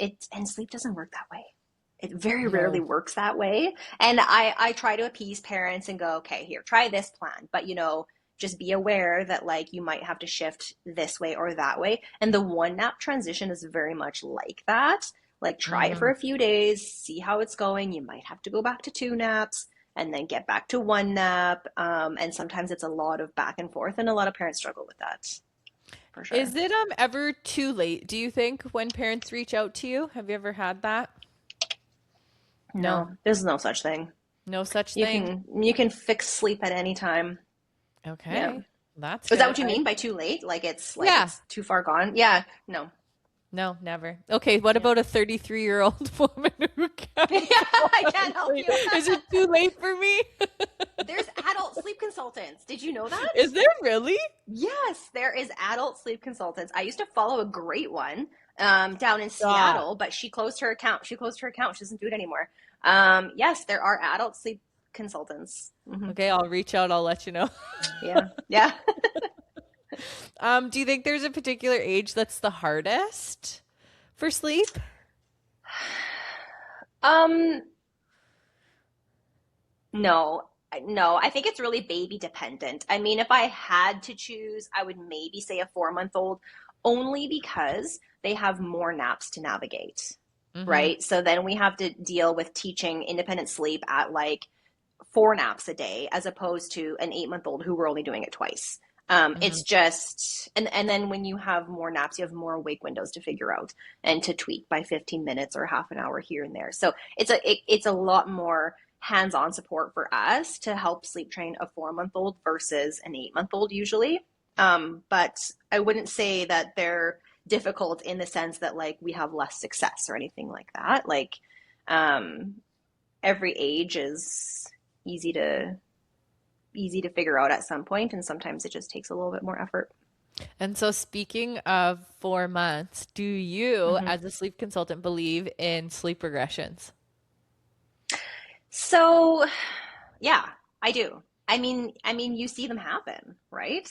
sleep doesn't work that way. It very rarely No. works that way. And I try to appease parents and go, okay, here, try this plan. But just be aware that like you might have to shift this way or that way. And the one nap transition is very much like that. Like try it for Mhm. a few days, see how it's going. You might have to go back to two naps and then get back to one nap. And sometimes it's a lot of back and forth, and a lot of parents struggle with that for sure. Is it ever too late, do you think, when parents reach out to you? Have you ever had that? No. No, there's no such thing. No such You thing. can you can fix sleep at any time. Yeah. Okay. That's Is that good. what you mean by too late? Like it's Yeah. too far gone? Yeah. No. No, never. Okay, what Yeah. about a 33-year-old woman who Yeah, can't fall I can't help asleep? you. Is it too late for me? There's adult sleep consultants. Did you know that? Is there really? Yes, there is adult sleep consultants. I used to follow a great one down in Stop. Seattle, but she closed her account. She closed her account. She doesn't do it anymore. Yes, there are adult sleep consultants. Hmm. Okay, I'll reach out. I'll let you know. Yeah. Yeah. Do you think there's a particular age that's the hardest for sleep? Um, no, no, I think it's really baby dependent. I mean, if I had to choose, I would maybe say a 4 month old, only because they have more naps to navigate, Mm-hmm. right? So then we have to deal with teaching independent sleep at like 4 naps a day as opposed to an 8 month old who we're only doing it twice. Mm-hmm. It's just, and then when you have more naps, you have more awake windows to figure out and to tweak by 15 minutes or half an hour here and there. So it's a lot more hands-on support for us to help sleep train a 4 month old versus an 8 month old usually. But I wouldn't say that they're difficult in the sense that like we have less success or anything like that. Like um, every age is easy to easy to figure out at some point, and sometimes it just takes a little bit more effort. And so, speaking of 4 months, do you, Hmm. as a sleep consultant, believe in sleep regressions? So, yeah, I do. You see them happen, right?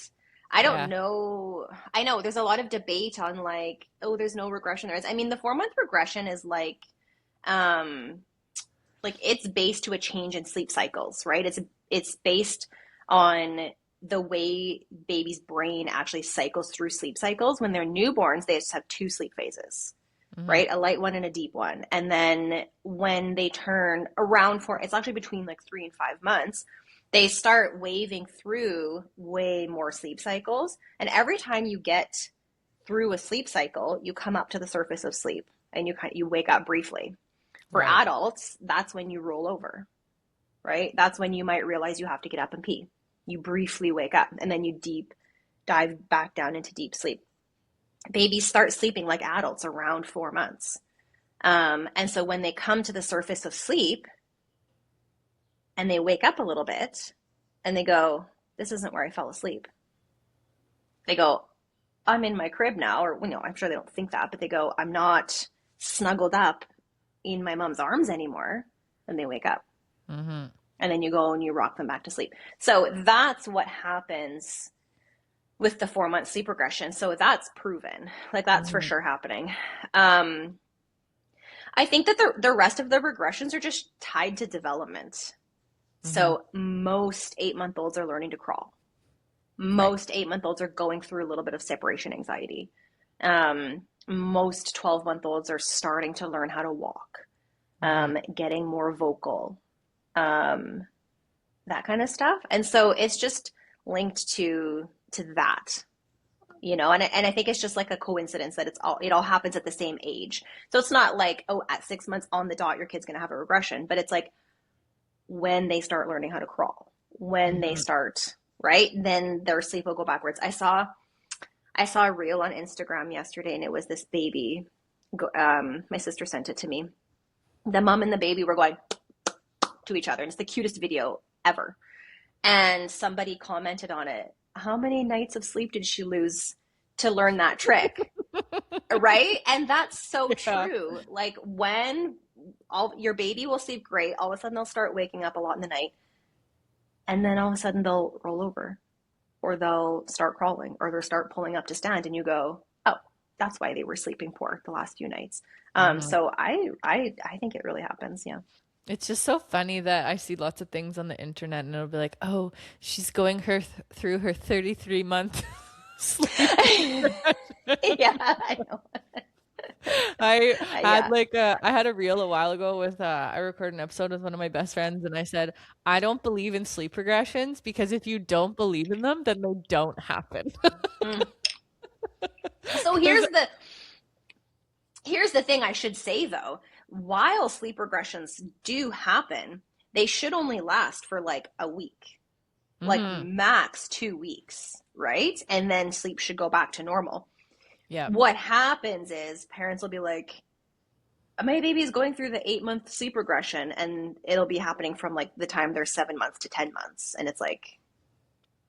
I don't Yeah. know. I know there's a lot of debate on like, oh, there's no regression. There is. I mean, the 4 month regression is um, like it's based to a change in sleep cycles, right? It's based on the way baby's brain actually cycles through sleep cycles. When they're newborns, they just have two sleep phases, Mm-hmm. right? A light one and a deep one. And then when they turn around for, it's actually between like 3 and 5 months, they start waving through way more sleep cycles. And every time you get through a sleep cycle, you come up to the surface of sleep and you wake up briefly. For Right. adults, that's when you roll over, right? That's when you might realize you have to get up and pee. You briefly wake up and then you deep dive back down into deep sleep. Babies start sleeping like adults around 4 months. And so when they come to the surface of sleep and they wake up a little bit and they go, this isn't where I fell asleep. They go, I'm in my crib now. Or, I'm sure they don't think that, but they go, I'm not snuggled up in my mom's arms anymore. And they wake up. Mm-hmm. And then you go and you rock them back to sleep. So that's what happens with the 4 month sleep regression. So that's proven. Like that's for Mm-hmm. sure happening. Um, I think that the rest of the regressions are just tied to development. Mm-hmm. So most 8 month olds are learning to crawl. Right. Most 8 month olds are going through a little bit of separation anxiety. Most 12-month olds are starting to learn how to walk, Mm-hmm. getting more vocal, um, that kind of stuff. And so it's just linked to that, and I think it's just like a coincidence that it all happens at the same age. So it's not like, oh, at 6 months on the dot your kid's going to have a regression, but it's like when they start learning how to crawl, when they Mm-hmm. start, right, then their sleep will go backwards. I saw a reel on Instagram yesterday, and it was this baby. My sister sent it to me. The mom and the baby were going to each other, and it's the cutest video ever. And somebody commented on it. How many nights of sleep did she lose to learn that trick? Right? And that's so Yeah. true. Like when all your baby will sleep great, all of a sudden they'll start waking up a lot in the night, and then all of a sudden they'll roll over or they'll start crawling or they'll start pulling up to stand, and you go, "Oh, that's why they were sleeping poor the last few nights." Mm-hmm. So I think it really happens. Yeah. It's just so funny that I see lots of things on the internet and it'll be like, oh, she's going through her 33-month sleep regression. Yeah, I know. I had Yeah. I had a reel a while ago with I recorded an episode with one of my best friends and I said, I don't believe in sleep regressions because if you don't believe in them, then they don't happen. Mm. So Because here's the thing I should say though. While sleep regressions do happen, they should only last for like a week, like hmm max 2 weeks, right? And then sleep should go back to normal. yeah. What happens is parents will be like, my baby is going through the 8 month sleep regression, and it'll be happening from like the time they're 7 months to 10 months. And it's like,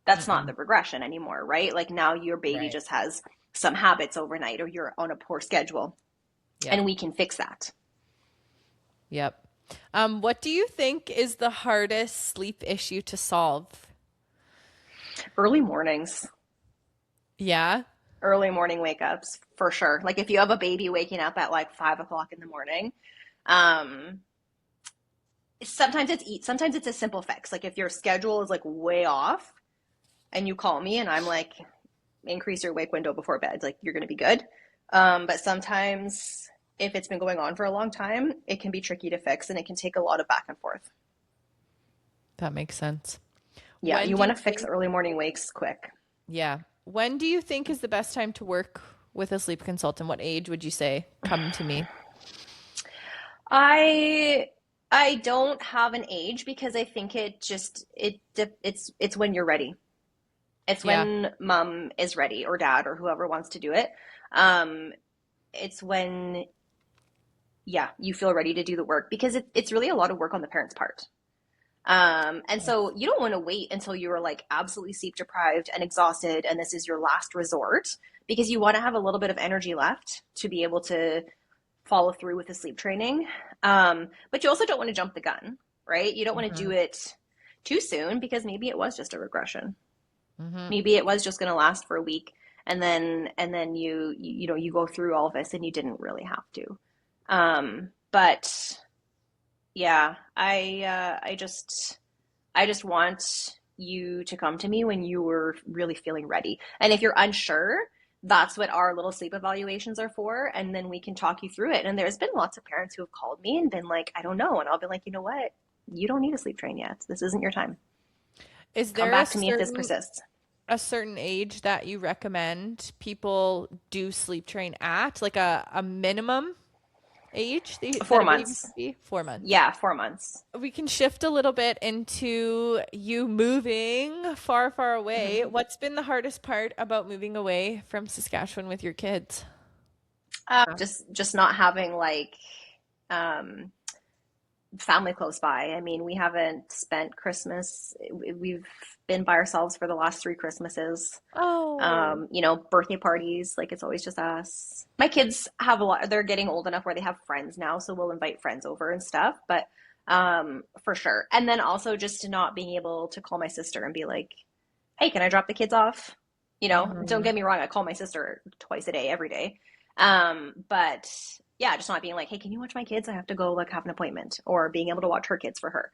that's not Mm-mm. the regression anymore, right? Like now your baby Right. just has some habits overnight or you're on a poor schedule, Yep. and we can fix that. Yep. What do you think is the hardest sleep issue to solve? Early mornings, Yeah. early morning wake ups for sure. Like if you have a baby waking up at like 5 o'clock in the morning, um, sometimes it's a simple fix. Like if your schedule is like way off and you call me and I'm like, increase your wake window before bed, like you're gonna be good. But sometimes if it's been going on for a long time, it can be tricky to fix and it can take a lot of back and forth. That makes sense. Yeah, When you do want you to fix think, early morning wakes quick. yeah. When do you think is the best time to work with a sleep consultant? What age would you say come to me? I I don't have an age because I think it's when you're ready. It's Yeah. when mom is ready or dad or whoever wants to do it. Um, it's when yeah, you feel ready to do the work because it's really a lot of work on the parents' part. And so you don't want to wait until you are like absolutely sleep deprived and exhausted, and this is your last resort because you want to have a little bit of energy left to be able to follow through with the sleep training. But you also don't want to jump the gun, right? You don't want to do Hmm. it too soon because maybe it was just a regression. Hmm. Maybe it was just going to last for a week, and then you go through all of this and you didn't really have to. But yeah, I just want you to come to me when you were really feeling ready. And if you're unsure, that's what our little sleep evaluations are for. And then we can talk you through it. And there's been lots of parents who have called me and been like, I don't know. And I'll be like, you know what? You don't need a sleep train yet. This isn't your time. Is Come there a back to me if this certain persists. age that you recommend people do sleep train at? Like a minimum age that Four a baby months. should be? 4 months. Yeah, 4 months. We can shift a little bit into you moving far, far away. Mm-hmm. What's been the hardest part about moving away from Saskatchewan with your kids? Just not having like um, family close by. I mean, we haven't spent Christmas. We've been by ourselves for the last three Christmases. Oh. Birthday parties, like it's always just us. My kids have a lot, they're getting old enough where they have friends now, so we'll invite friends over and stuff, but for sure. And then also just not being able to call my sister and be like, hey, can I drop the kids off? Don't Hmm. get me wrong, I call my sister twice a day, every day. But yeah, just not being like, hey, can you watch my kids? I have to go like have an appointment, or being able to watch her kids for her.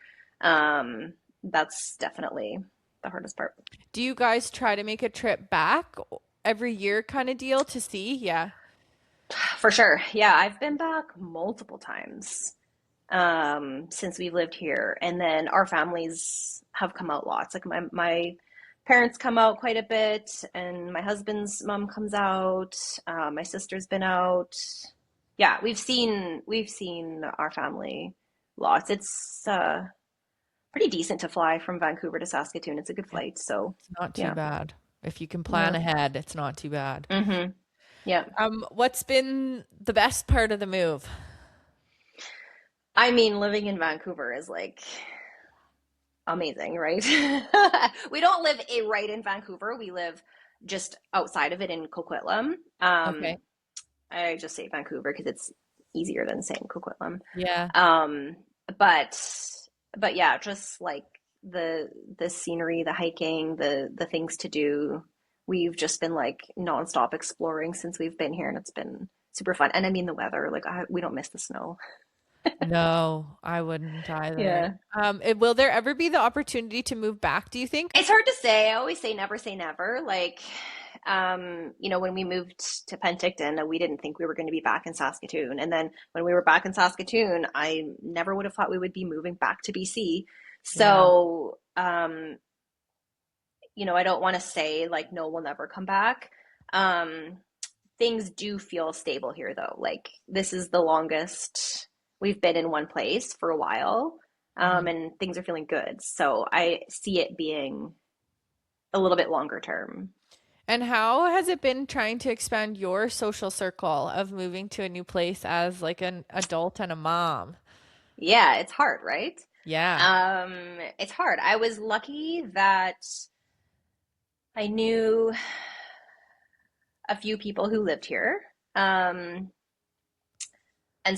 That's definitely the hardest part. Do you guys try to make a trip back every year kind of deal to see? Yeah. For sure. Yeah, I've been back multiple times since we've lived here. And then our families have come out lots. Like my parents come out quite a bit, and my husband's mom comes out. My sister's been out. Yeah, we've seen our family lots. It's pretty decent to fly from Vancouver to Saskatoon. It's a good flight. So It's not too yeah. bad. If you can plan Yeah. ahead, it's not too bad. Mm-hmm. Yeah. What's been the best part of the move? I mean, living in Vancouver is like amazing, right? We don't live right in Vancouver. We live just outside of it in Coquitlam. Okay. I just say Vancouver because it's easier than saying Coquitlam. Yeah. Um, but but yeah, just like the scenery, the hiking, the things to do. We've just been like nonstop exploring since we've been here, and it's been super fun. And I mean the weather, like we don't miss the snow. No, I wouldn't either. Yeah. Will there ever be the opportunity to move back, do you think? It's hard to say. I always say never. Like, when we moved to Penticton, we didn't think we were going to be back in Saskatoon. And then when we were back in Saskatoon, I never would have thought we would be moving back to BC. Yeah. So, I don't want to say like, no, we'll never come back. Um, Things do feel stable here, though. Like, this is the longest we've been in one place for a while. Mhm. And things are feeling good. So I see it being a little bit longer term. And how has it been trying to expand your social circle of moving to a new place as like an adult and a mom? Yeah, it's hard, right? Yeah. It's hard. I was lucky that I knew a few people who lived here. And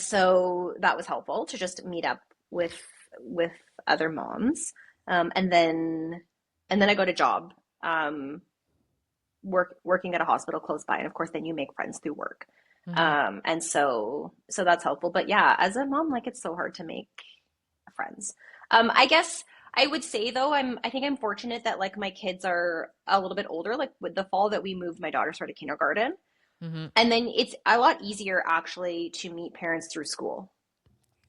so that was helpful to just meet up with with other moms. And then I got a job, um, working at a hospital close by, and of course then you make friends through work. Hmm. And so that's helpful. But yeah, as a mom, like it's so hard to make friends. I guess I would say though, I think I'm fortunate that like my kids are a little bit older. Like with the fall that we moved, my daughter started kindergarten. Hmm. And then it's a lot easier actually to meet parents through school.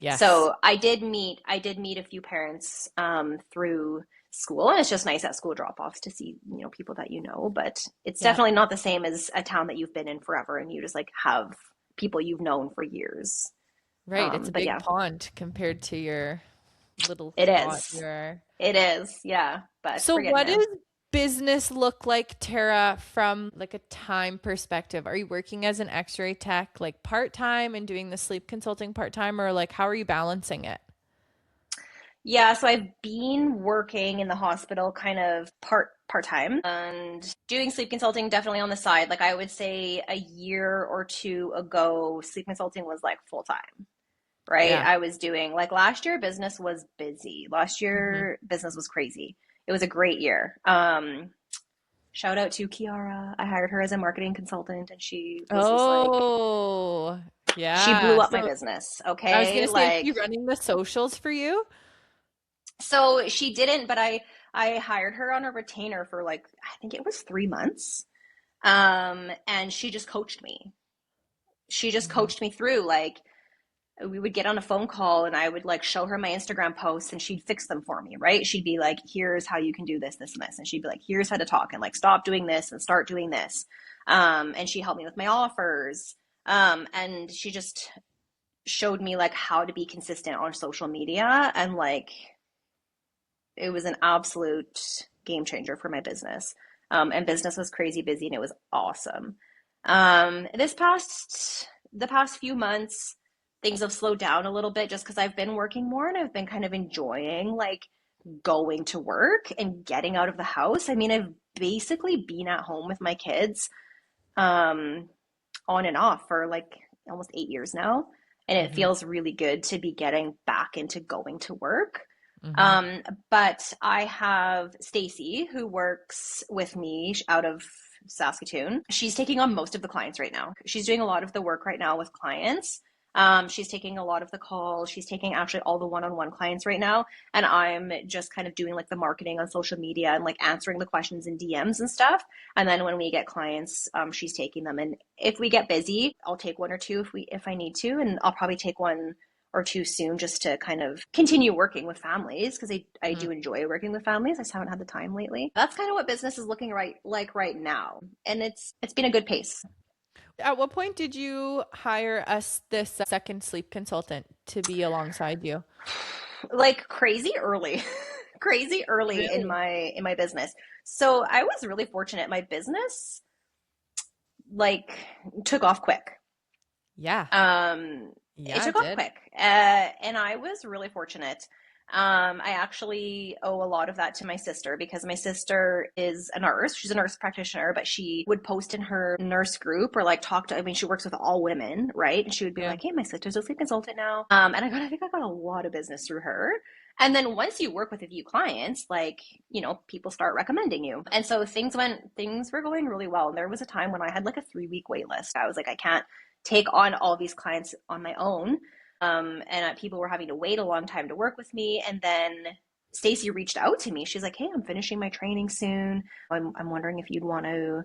Yes. So I did meet a few parents through school, and it's just nice at school drop-offs to see, people that you know, but it's Yeah. definitely not the same as a town that you've been in forever and you just like have people you've known for years. Right. It's a But big yeah, pond compared to your little it spot is. you're. It is. Yeah, but So we're getting what there. does business look like, Tara, from like a time perspective? Are you working as an X-ray tech like part-time and doing the sleep consulting part-time, or like how are you balancing it? Yeah, so I've been working in the hospital kind of part-time and doing sleep consulting definitely on the side. Like I would say a year or two ago, sleep consulting was like full time, right? Yeah. I was doing like last year business was busy. Last Hmm. year business was crazy. It was a great year. Shout out to Kiara. I hired her as a marketing consultant and she was just like Oh, she yeah. blew up my So business, I was okay? gonna say, is she Like running the socials for you? so she didn't, but I hired her on a retainer for like I think it was 3 months. And she just coached me. She just Hmm. coached me through like we would get on a phone call and I would like show her my Instagram posts and she'd fix them for me, right? She'd be like, here's how you can do this, this, and this. And she'd be like, here's how to talk and like stop doing this and start doing this. And she helped me with my offers. And she just showed me like how to be consistent on social media. And like it was an absolute game changer for my business. And business was crazy busy and it was awesome. The past few months, things have slowed down a little bit just because I've been working more and I've been kind of enjoying like going to work and getting out of the house. I mean, I've basically been at home with my kids um, on and off for like almost 8 years now. And it Hmm. feels really good to be getting back into going to work. Hmm. Um, but I have Stacy who works with me out of Saskatoon. She's taking on most of the clients right now. She's doing a lot of the work right now with clients. She's taking a lot of the calls. She's taking actually all the one-on-one clients right now. And I'm just kind of doing like the marketing on social media and like answering the questions in DMs and stuff. And then when we get clients, she's taking them. And if we get busy, I'll take one or two if I need to, and I'll probably take one or two soon just to kind of continue working with families because I Hmm. do enjoy working with families. I just haven't had the time lately. That's kind of what business is looking right now, and it's been a good pace. At what point did you hire us this second sleep consultant to be alongside you? Like crazy early, crazy early in Really? my business. So I was really fortunate. My business like took off quick. Yeah. It Yeah, took it off did. quick, and I was really fortunate. I actually owe a lot of that to my sister because my sister is a nurse. She's a nurse practitioner, but she would post in her nurse group or like talk to, I mean, she works with all women, right? And she would be Yeah. like, hey, my sister's a sleep consultant now. And I think I got a lot of business through her. And then once you work with a few clients, like, people start recommending you. And so things were going really well. And there was a time when I had like a 3 week wait list. I was like, I can't take on all these clients on my own. And people were having to wait a long time to work with me. And then Stacy reached out to me. She's like, hey, I'm finishing my training soon. I'm wondering if you'd want to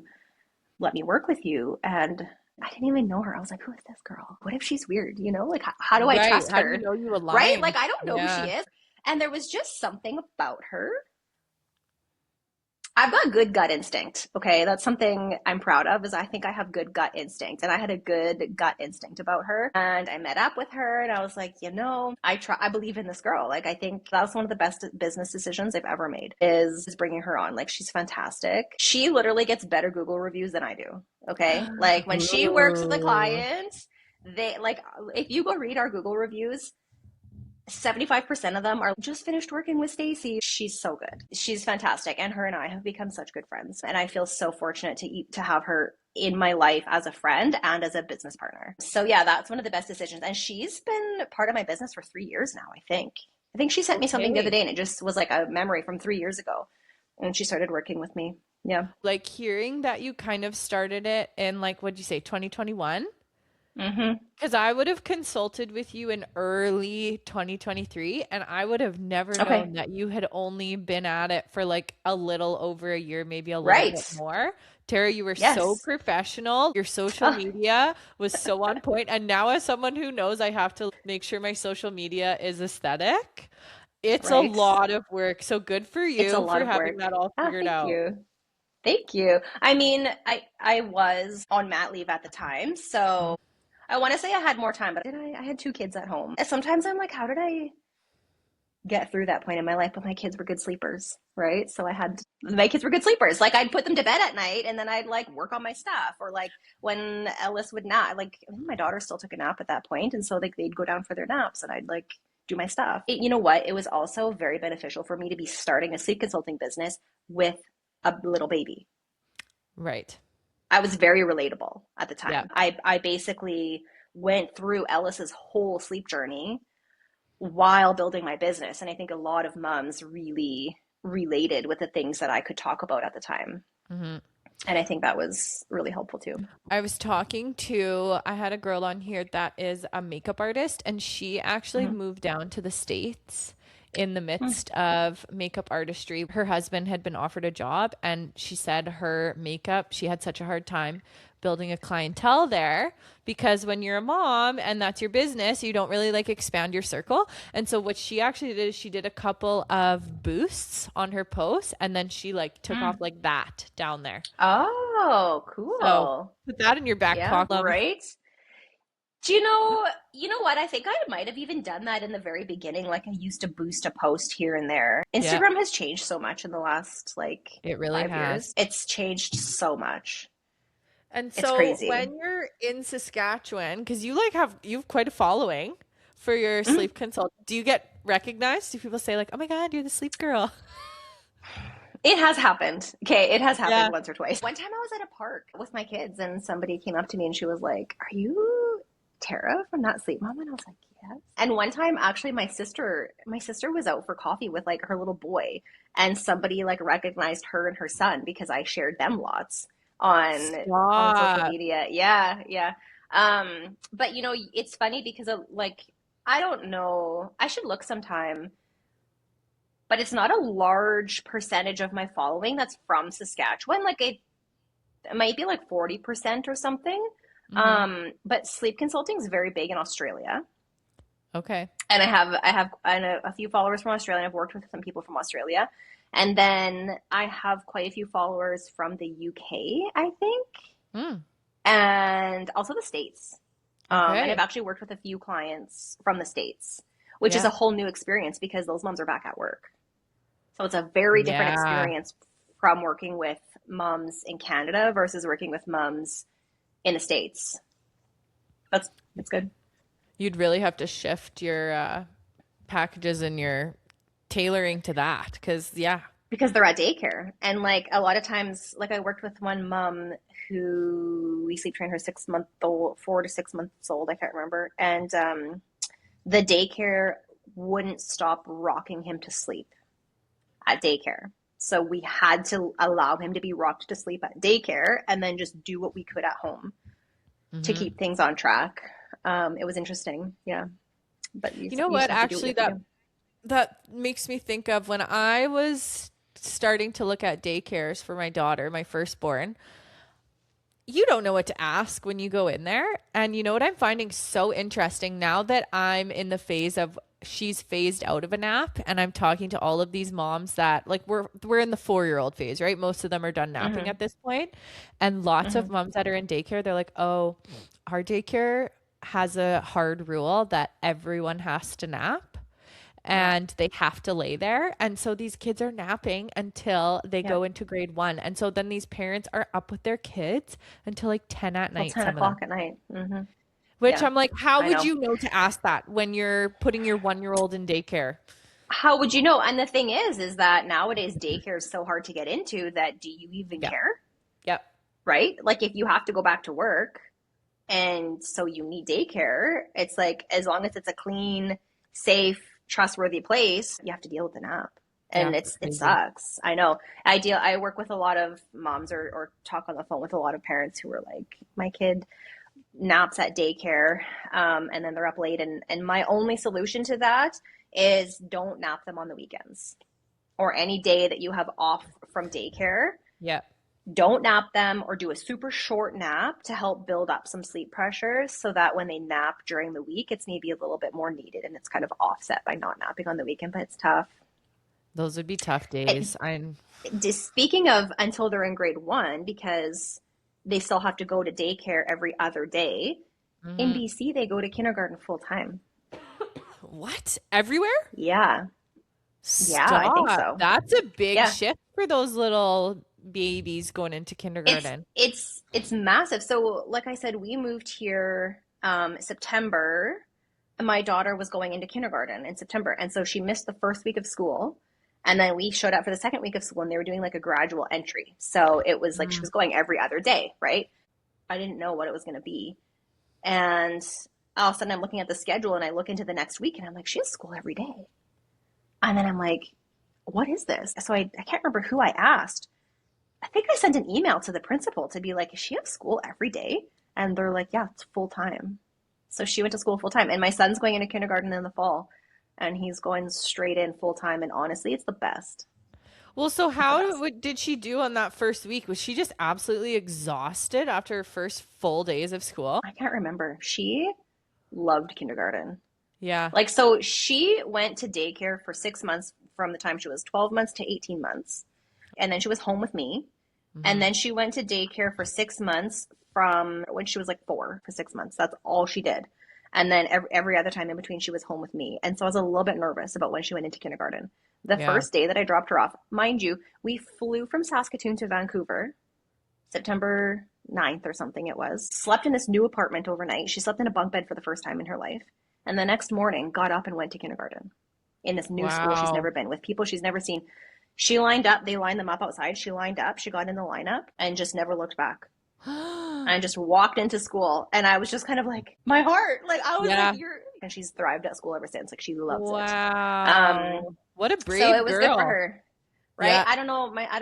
let me work with you. And I didn't even know her. I was like, who is this girl? What if she's weird? Like, how do I Right. trust How do you her? know you Right? Like, align? I don't know who she Yeah. is. And there was just something about her. I've got good gut instinct. Okay. That's something I'm proud of is I think I have good gut instinct. And I had a good gut instinct about her. And I met up with her and I was like, I believe in this girl. Like I think that was one of the best business decisions I've ever made is bringing her on. Like she's fantastic. She literally gets better Google reviews than I do. Okay. Like when she works with a Ooh. client, they like if you go read our Google reviews, 75% of them are just finished working with Stacy. She's so good. She's fantastic. And her and I have become such good friends. And I feel so fortunate to have her in my life as a friend and as a business partner. So yeah, that's one of the best decisions. And she's been part of my business for 3 years now, I think. I think she sent me something the other Okay. day and it just was like a memory from 3 years ago. And she started working with me. Yeah. Like hearing that you kind of started it in like, what'd you say, 2021? Mm-hmm. Because I would have consulted with you in early 2023, and I would have never known Okay. that you had only been at it for like a little over a year, maybe a little Right. bit more. Tara, you were so Yes. professional. Your social Oh, media was so on point. And now, as someone who knows I have to make sure my social media is aesthetic, it's a right. lot of work. So good for It's a you lot for of having work. that all Ah, figured thank out. you. Thank you. I mean, I was on mat leave at the time, so I want to say I had more time, but did I? I had two kids at home. And sometimes I'm like, how did I get through that point in my life? But my kids were good sleepers, right? So I had my kids were good sleepers. Like I'd put them to bed at night, and then I'd like work on my stuff, or like when Ellis would nap, like I think my daughter still took a nap at that point, and so like they'd go down for their naps, and I'd like do my stuff. You know what? It was also very beneficial for me to be starting a sleep consulting business with a little baby. Right. I was very relatable at the Yeah. time. I basically went through Ellis's whole sleep journey while building my business. And I think a lot of moms really related with the things that I could talk about at the time. Mhm. And I think that was really helpful too. I was talking to, I had a girl on here that is a makeup artist, and she actually Mm-hmm. moved down to the States in the Mm. midst of makeup artistry. Her husband had been offered a job, and she said her makeup, she had such a hard time building a clientele there because when you're a mom and that's your business, you don't really like expand your circle. And so what she actually did is she did a couple of boosts on her posts, and then she like took off Mm. like that down there. Oh, So cool. put that in your back Yeah, pocket. right. You know what? I think I might have even done that in the very beginning. Like I used to boost a post here and there. Yeah, Instagram has changed so much in the last like it really 5 years. has. It's changed so much. And It's so crazy. when you're in Saskatchewan, because you've quite a following for your Mhm. sleep consult, do you get recognized? Do people say like, "Oh my God, you're the sleep girl"? It has happened. Okay, it has happened Yeah. once or twice. One time I was at a park with my kids and somebody came up to me and she was like, "Are you Tara from That Sleep Mom?" And I was like, "Yes." And one time actually my sister was out for coffee with like her little boy and somebody like recognized her and her son because I shared them lots on social Stop. media. Yeah, yeah. But it's funny because of like I don't know. I should look sometime, but it's not a large percentage of my following that's from Saskatchewan. Like it might be like 40% or something. Hmm. But sleep consulting is very big in Australia. Okay. And I have a few followers from Australia. I've worked with some people from Australia. And then I have quite a few followers from the UK, I think, Mm. and also the States. And I've Okay. actually worked with a few clients from the States, which is Yeah. a whole new experience because those moms are back at work. So it's a very different Yeah. experience from working with moms in Canada versus working with moms in the States. That's it's good You'd really have to shift your packages and your tailoring to that, because yeah. because they're at daycare. And like a lot of times, like I worked with one mom who we sleep trained her 6 month old, 4 to 6 months old, I can't remember. And the daycare wouldn't stop rocking him to sleep at daycare. So we had to allow him to be rocked to sleep at daycare and then just do what we could at home to Hmm. keep things on track. It was interesting, yeah. But You know you just what? have to do what you Actually, have to that do. that makes me think of when I was starting to look at daycares for my daughter, my firstborn. You don't know what to ask when you go in there. And you know what I'm finding so interesting now that I'm in the phase of she's phased out of a nap and I'm talking to all of these moms that like we're in the 4-year-old phase, right? Most of them are done napping Hmm. at this point. And lots of Hmm. moms that are in daycare, they're like, "Oh, our daycare has a hard rule that everyone has to nap Yeah, and they have to lay there." And so these kids are napping until they yeah. go into grade one. And so then these parents are up with their kids until like 10 at Till night, 10 some of them. o'clock at night. Which Yeah, I'm like, how I would know. you know to ask that when you're putting your 1-year-old in daycare? How would you know? And the thing is that nowadays daycare is so hard to get into that do you even Yeah. care? Yep. right? Like if you have to go back to work and so you need daycare, it's like as long as it's a clean, safe, trustworthy place, you have to deal with the nap. Yeah, And it's it crazy. sucks. I know. I work with a lot of moms or talk on the phone with a lot of parents who are like, my kid naps at daycare, and then they're up late. And my only solution to that is don't nap them on the weekends or any day that you have off from daycare. Yeah. Don't nap them or do a super short nap to help build up some sleep pressures so that when they nap during the week, it's maybe a little bit more needed and it's kind of offset by not napping on the weekend, but it's tough. Those would be tough It, days. I'm speaking of until they're in grade one, because they still have to go to daycare every other day, in Mhm. BC, they go to kindergarten full time. What? Everywhere? Yeah. Yeah, I think Stop. so. That's a big Yeah. shift for those little babies going into It's kindergarten. it's massive. So like I said, we moved here September. My daughter was going into kindergarten in September, and so she missed the first week of school. And then we showed up for the second week of school, and they were doing like a gradual entry. So it was like she Mm. was going every other day, right? I didn't know what it was going to be. And all of a sudden, I'm looking at the schedule and I look into the next week and I'm like, she has school every day. And then I'm like, what is this? So I can't remember who I asked. I think I sent an email to the principal to be like, does she have school every day? And they're like, yeah, it's full time. So she went to school full time. And my son's going into kindergarten in the fall and he's going straight in full time. And honestly, it's the best. Well, so It's the how best. did she do on that first week? Was she just absolutely exhausted after her first full days of school? I can't remember. She loved kindergarten. Yeah. Like, so she went to daycare for 6 months from the time she was 12 months to 18 months. And then she was home with me. And Hmm. then she went to daycare for 6 months from when she was like four for 6 months. That's all she did. And then every other time in between, she was home with me. And so I was a little bit nervous about when she went into kindergarten. The Yeah. first day that I dropped her off, mind you, we flew from Saskatoon to Vancouver, September 9th or something it was. Slept in this new apartment overnight. She slept in a bunk bed for the first time in her life. And the next morning, got up and went to kindergarten in this new school she's Wow. never been with people she's never seen. She lined up, they lined them up outside. She lined up, she got in the lineup and just never looked back. I just walked into school and I was just kind of like, my heart, like I was like, Yeah. you're, and she's thrived at school ever since. Like she loves it. Um, Wow. What a so it brave was good for girl. her, right? Yeah. I don't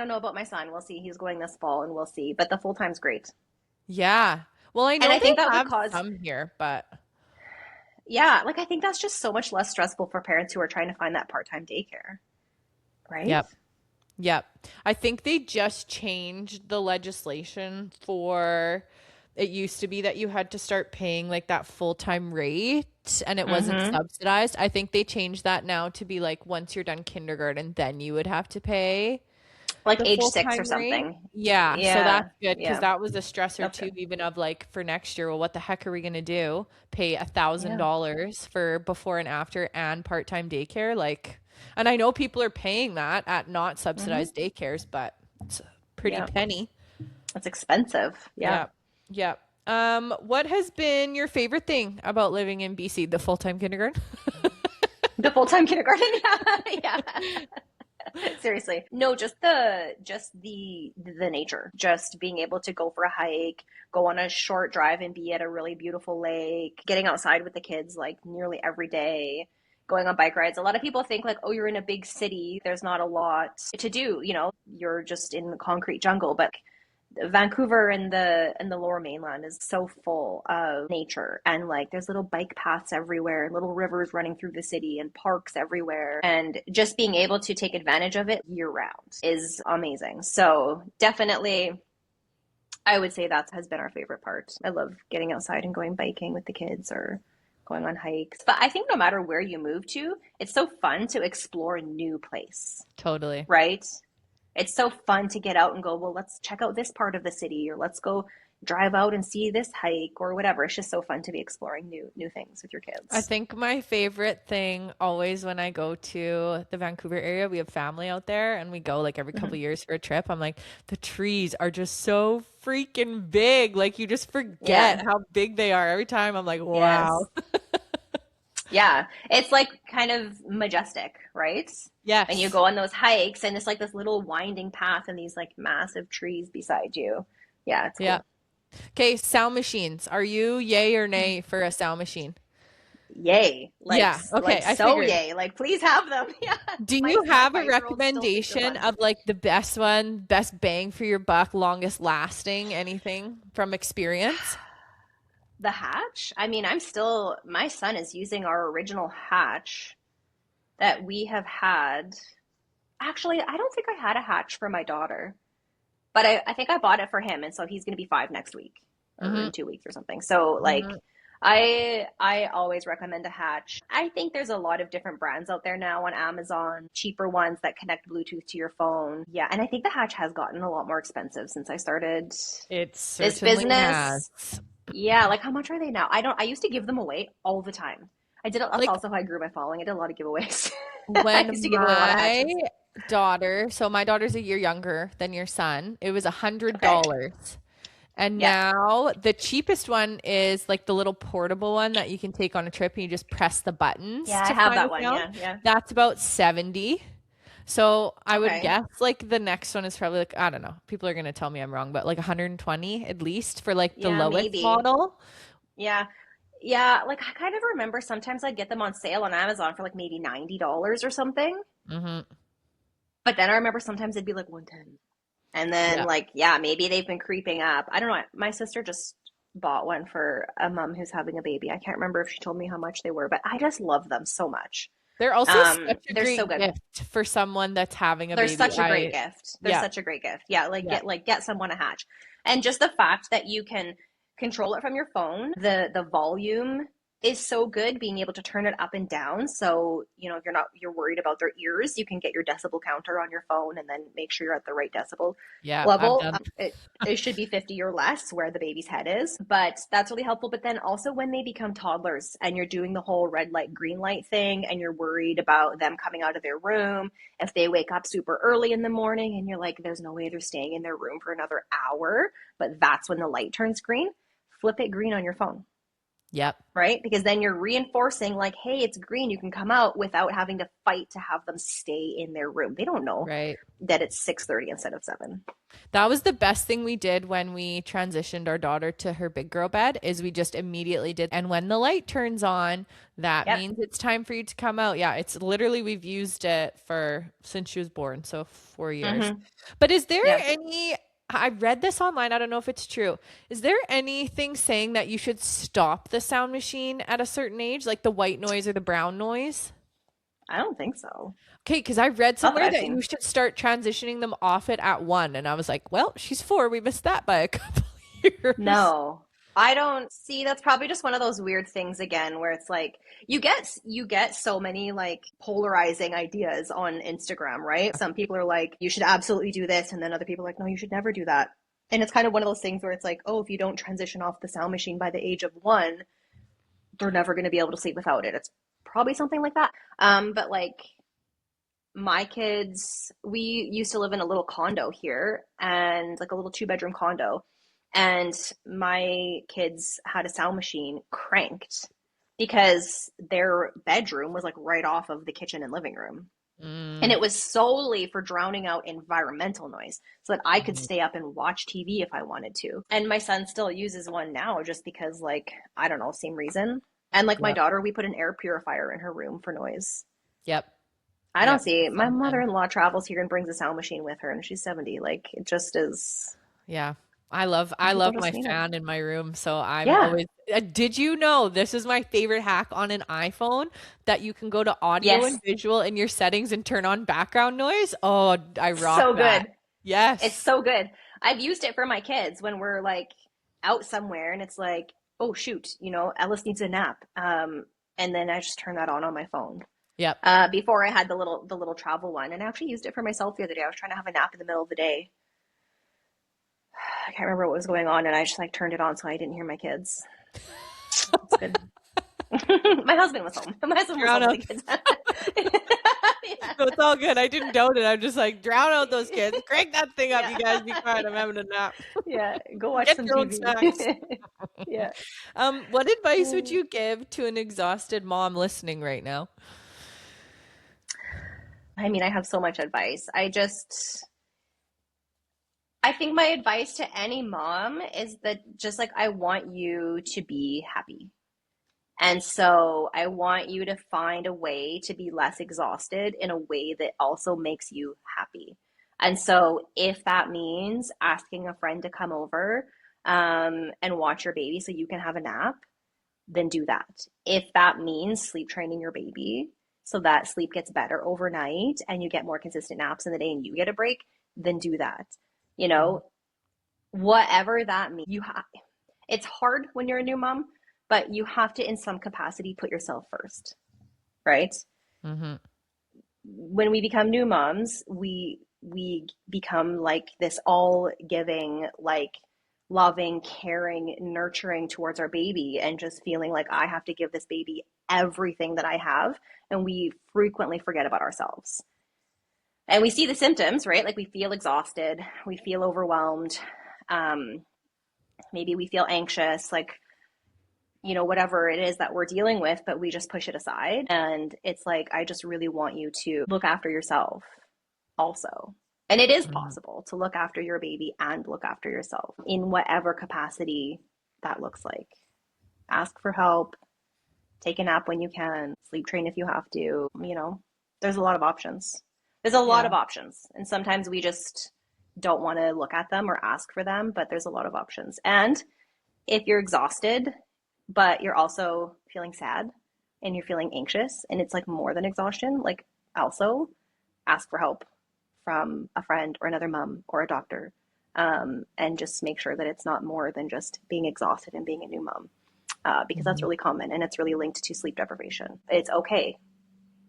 know about my son. We'll see. He's going this fall and we'll see. But the full time's great. Yeah. Well, I And know I they think that would have cause, some here, but yeah, like I think that's just so much less stressful for parents who are trying to find that part-time daycare, right? yep. Yep. I think they just changed the legislation for it used to be that you had to start paying like that full-time rate and it wasn't Mm-hmm. subsidized. I think they changed that now to be like once you're done kindergarten, then you would have to pay Like the age six or full-time rate. something. Yeah, so Yeah, that's good because yeah, that was a stressor that's too, good. even of like for next year. Well, what the heck are we gonna do? Pay a thousand Yeah. dollars for before and after and part-time daycare? Like, and I know people are paying that at not Mm-hmm. subsidized daycares, but it's a pretty Yeah. penny. It's expensive. Yeah. Yeah, yeah. What has been your favorite thing about living in BC? The full-time kindergarten? The full-time kindergarten. Yeah. Yeah. Seriously. No, just the nature. Just being able to go for a hike, go on a short drive and be at a really beautiful lake, getting outside with the kids like nearly every day, going on bike rides. A lot of people think like, oh, you're in a big city, there's not a lot to do, you're just in the concrete jungle, but Vancouver and the lower mainland is so full of nature and like there's little bike paths everywhere, little rivers running through the city and parks everywhere. And just being able to take advantage of it year round is amazing. So definitely I would say that has been our favorite part. I love getting outside and going biking with the kids or going on hikes. But I think no matter where you move to, it's so fun to explore a new place, Totally. right? It's so fun to get out and go, well, let's check out this part of the city or let's go drive out and see this hike or whatever. It's just so fun to be exploring new things with your I kids. think my favorite thing always when I go to the Vancouver area, we have family out there and we go like every couple Mhm. years for a trip. I'm like, the trees are just so freaking big. Like you just forget Yeah. how big they are every time. I'm like, wow. Yes. Yeah. It's like kind of majestic, right? And you Yes. go on those hikes and it's like this little winding path and these like massive trees beside you. Yeah, it's Yeah. cool. Okay, sound machines. Are you yay or nay for a sound machine? Yay. Yeah. Like Okay, I so figured. yay. Like please have them. Yeah. Do My you my have a 5-year-old still thinks they're recommendation fun. of like the best one, best bang for your buck, longest lasting, anything from experience? The hatch? I mean, my son is using our original hatch that we have had. Actually, I don't think I had a hatch for my daughter, but I think I bought it for him, and so he's going to be 5 next week or Mm-hmm. in 2 weeks or something. So like, Mm-hmm. I always recommend a hatch. I think there's a lot of different brands out there now on Amazon, cheaper ones that connect Bluetooth to your phone. Yeah, and I think the hatch has gotten a lot more expensive since I started It this certainly business. has. Yeah, like how much are they now? I used to give them away all the time. That's Like also how I grew my following. I did a lot of giveaways. I used when to give away a lot of my hatches. daughter, so my daughter's a year younger than your son, it was a hundred Okay. dollars. And Yeah. now the cheapest one is like the little portable one that you can take on a trip and you just press the buttons Yeah, I to have find a that one. sound. Yeah, yeah. That's about 70. So I would Okay. guess like the next one is probably like, I don't know. People are going to tell me I'm wrong, but like 120 at least for like the Yeah, lowest maybe. model. Yeah. Yeah, like I kind of remember sometimes I'd get them on sale on Amazon for like maybe $90 or something. Hmm. But then I remember sometimes it'd be like 110. And then Yeah. like, yeah, maybe they've been creeping up. I don't know. My sister just bought one for a mom who's having a baby. I can't remember if she told me how much they were, but I just love them so much. They're also such a They're so great good. gift for someone that's having a They're baby. such a great gift. They're Yeah, such a great gift. Yeah, yeah, like get someone a hatch. And just the fact that you can control it from your phone, the volume is so good, being able to turn it up and down. So, you're worried about their ears. You can get your decibel counter on your phone and then make sure you're at the right decibel yeah. I've level. done. It should be 50 or less where the baby's head is, but that's really helpful. But then also when they become toddlers and you're doing the whole red light, green light thing, and you're worried about them coming out of their room, if they wake up super early in the morning and you're like, there's no way they're staying in their room for another hour, but that's when the light turns green, flip it green on your phone, Yep. right? Because then you're reinforcing, like, hey, it's green, you can come out without having to fight to have them stay in their room. They don't know Right. that it's 6:30 instead of 7. That was the best thing we did when we transitioned our daughter to her big girl bed is we just immediately did. And when the light turns on, that Yep. means it's time for you to come out. Yeah, it's literally we've used it for since she was born, so 4 years. Mm-hmm. But is there Yeah. any I read this online, I don't know if it's true. Is there anything saying that you should stop the sound machine at a certain age, like the white noise or the brown noise? I don't think so. Okay, because I read Not that somewhere I've that you seen. should start transitioning them off it at 1, and I was like, well, she's 4. We missed that by a couple years. No. I don't see. That's probably just one of those weird things again where it's like you get so many like polarizing ideas on Instagram, right? Some people are like you should absolutely do this, and then other people are like no, you should never do that. And it's kind of one of those things where it's like, oh, if you don't transition off the sound machine by the age of 1, they're never going to be able to sleep without it. It's probably something like that. But like my kids, we used to live in a little condo here and like a little 2-bedroom condo. And my kids had a sound machine cranked because their bedroom was like right off of the kitchen and living room. And Mm, it was solely for drowning out environmental noise so that I could mhm. stay up and watch TV if I wanted to. And my son still uses one now just because, like, I don't know, same reason. And like my Yep. daughter, we put an air purifier in her room for noise. Yep. I don't Yep. see my Something. mother-in-law travels here and brings a sound machine with her and she's 70. Like it just is Yeah. I people love just my need it. fan in my room, so I'm Yeah. always did you know this is my favorite hack on an iPhone that you can go to audio Yes. and visual in your settings and turn on background noise? Oh, I rock So that. good. It's Yes. so good. I've used it for my kids when we're like out somewhere and it's like, oh shoot, Ellis needs a nap. And then I just turn that on my phone. Yep. Before I had the little travel one, and I actually used it for myself the other day. I was trying to have a nap in the middle of the day. I can't remember what was going on, and I just like turned it on so I didn't hear my kids. It's good. My husband was home. My husband was Drown home with out. the kids. Yeah. So it's all good. I didn't doubt it. I'm just like, drown out those kids. Crank that thing up, Yeah. you guys. Be quiet. I'm having a nap. Yeah. Go watch Get some your own TV. snacks. Yeah. What advice would you give to an exhausted mom listening right now? I mean, I have so much advice. I just I think my advice to any mom is that just like I want you to be happy. And so I want you to find a way to be less exhausted in a way that also makes you happy. And so if that means asking a friend to come over and watch your baby so you can have a nap, then do that. If that means sleep training your baby so that sleep gets better overnight and you get more consistent naps in the day and you get a break, then do that. You Mhm. know, whatever that means, it's hard when you're a new mom, but you have to in some capacity put yourself first, right? Mhm. When we become new moms, we become like this all giving, like loving, caring, nurturing towards our baby and just feeling like I have to give this baby everything that I have, and we frequently forget about ourselves. And we see the symptoms, right? Like we feel exhausted, we feel overwhelmed, um, maybe we feel anxious, like whatever it is that we're dealing with, but we just push it aside. And it's like, I just really want you to look after yourself also. And it is Mhm. possible to look after your baby and look after yourself in whatever capacity that looks like. Ask for help, take a nap when you can, sleep train if you have to. There's a lot of options. There's a lot Yeah. of options. And sometimes we just don't want to look at them or ask for them, but there's a lot of options. And if you're exhausted, but you're also feeling sad and you're feeling anxious and it's like more than exhaustion, like also ask for help from a friend or another mom or a doctor. And just make sure that it's not more than just being exhausted and being a new mom, because that's Mhm. really common and it's really linked to sleep deprivation. It's okay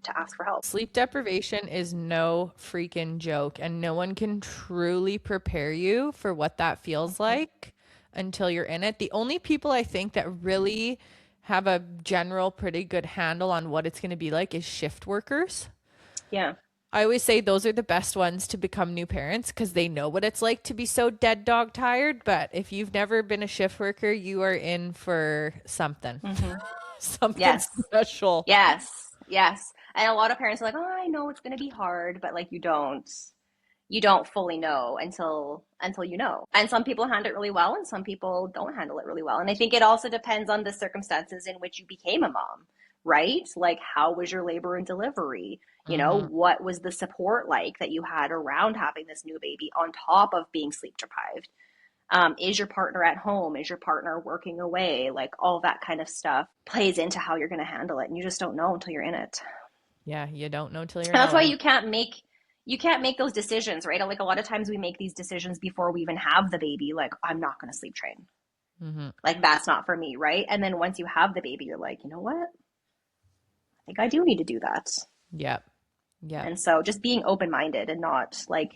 to ask for help. Sleep deprivation is no freaking joke, and no one can truly prepare you for what that feels Mm-hmm. like until you're in it. The only people I think that really have a general pretty good handle on what it's going to be like is shift workers. Yeah. I always say those are the best ones to become new parents because they know what it's like to be so dead dog tired. But if you've never been a shift worker, you are in for something, Mm-hmm. something Yes. special. Yes. Yes. And a lot of parents are like, oh, I know it's going to be hard, but like you don't fully know until you know. And some people handle it really well and some people don't handle it really well. And I think it also depends on the circumstances in which you became a mom, right? Like how was your labor and delivery? Hmm. What was the support like that you had around having this new baby on top of being sleep deprived? Is your partner at home? Is your partner working away? Like all that kind of stuff plays into how you're going to handle it. And you just don't know until you're in it. Yeah, you don't know till you And that's know. why And you can't make those decisions, right? Like a lot of times we make these decisions before we even have the baby, like I'm not going to sleep train. hmm. Like that's not for me, right? And then once you have the baby, you're like, you know what? I think I do need to do that. Yep. Yep. And so just being open-minded and not like,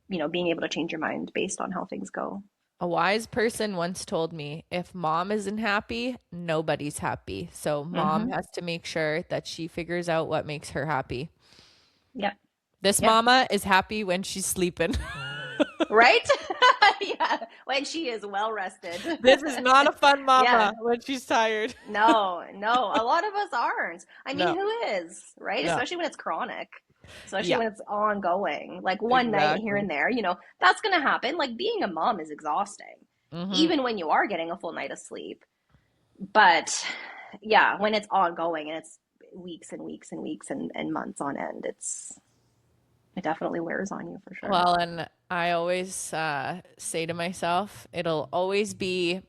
being able to change your mind based on how things go. A wise person once told me if mom isn't happy, nobody's happy. So mom Mm-hmm. has to make sure that she figures out what makes her happy. Yeah. This Yeah. mama is happy when she's sleeping. Right? Yeah. When she is well rested. This is not a fun Yeah. mama when she's tired. No, no, a lot of us aren't. I mean, No, who is, right? no. Especially when it's chronic, especially Yeah, when it's ongoing. Like one night here exactly. and there, that's going to happen. Like being a mom is exhausting, Hmm. even when you are getting a full night of sleep. But yeah, when it's ongoing and it's weeks and weeks and weeks and months on end, it definitely wears on you for sure. Well, and I always say to myself, it'll always be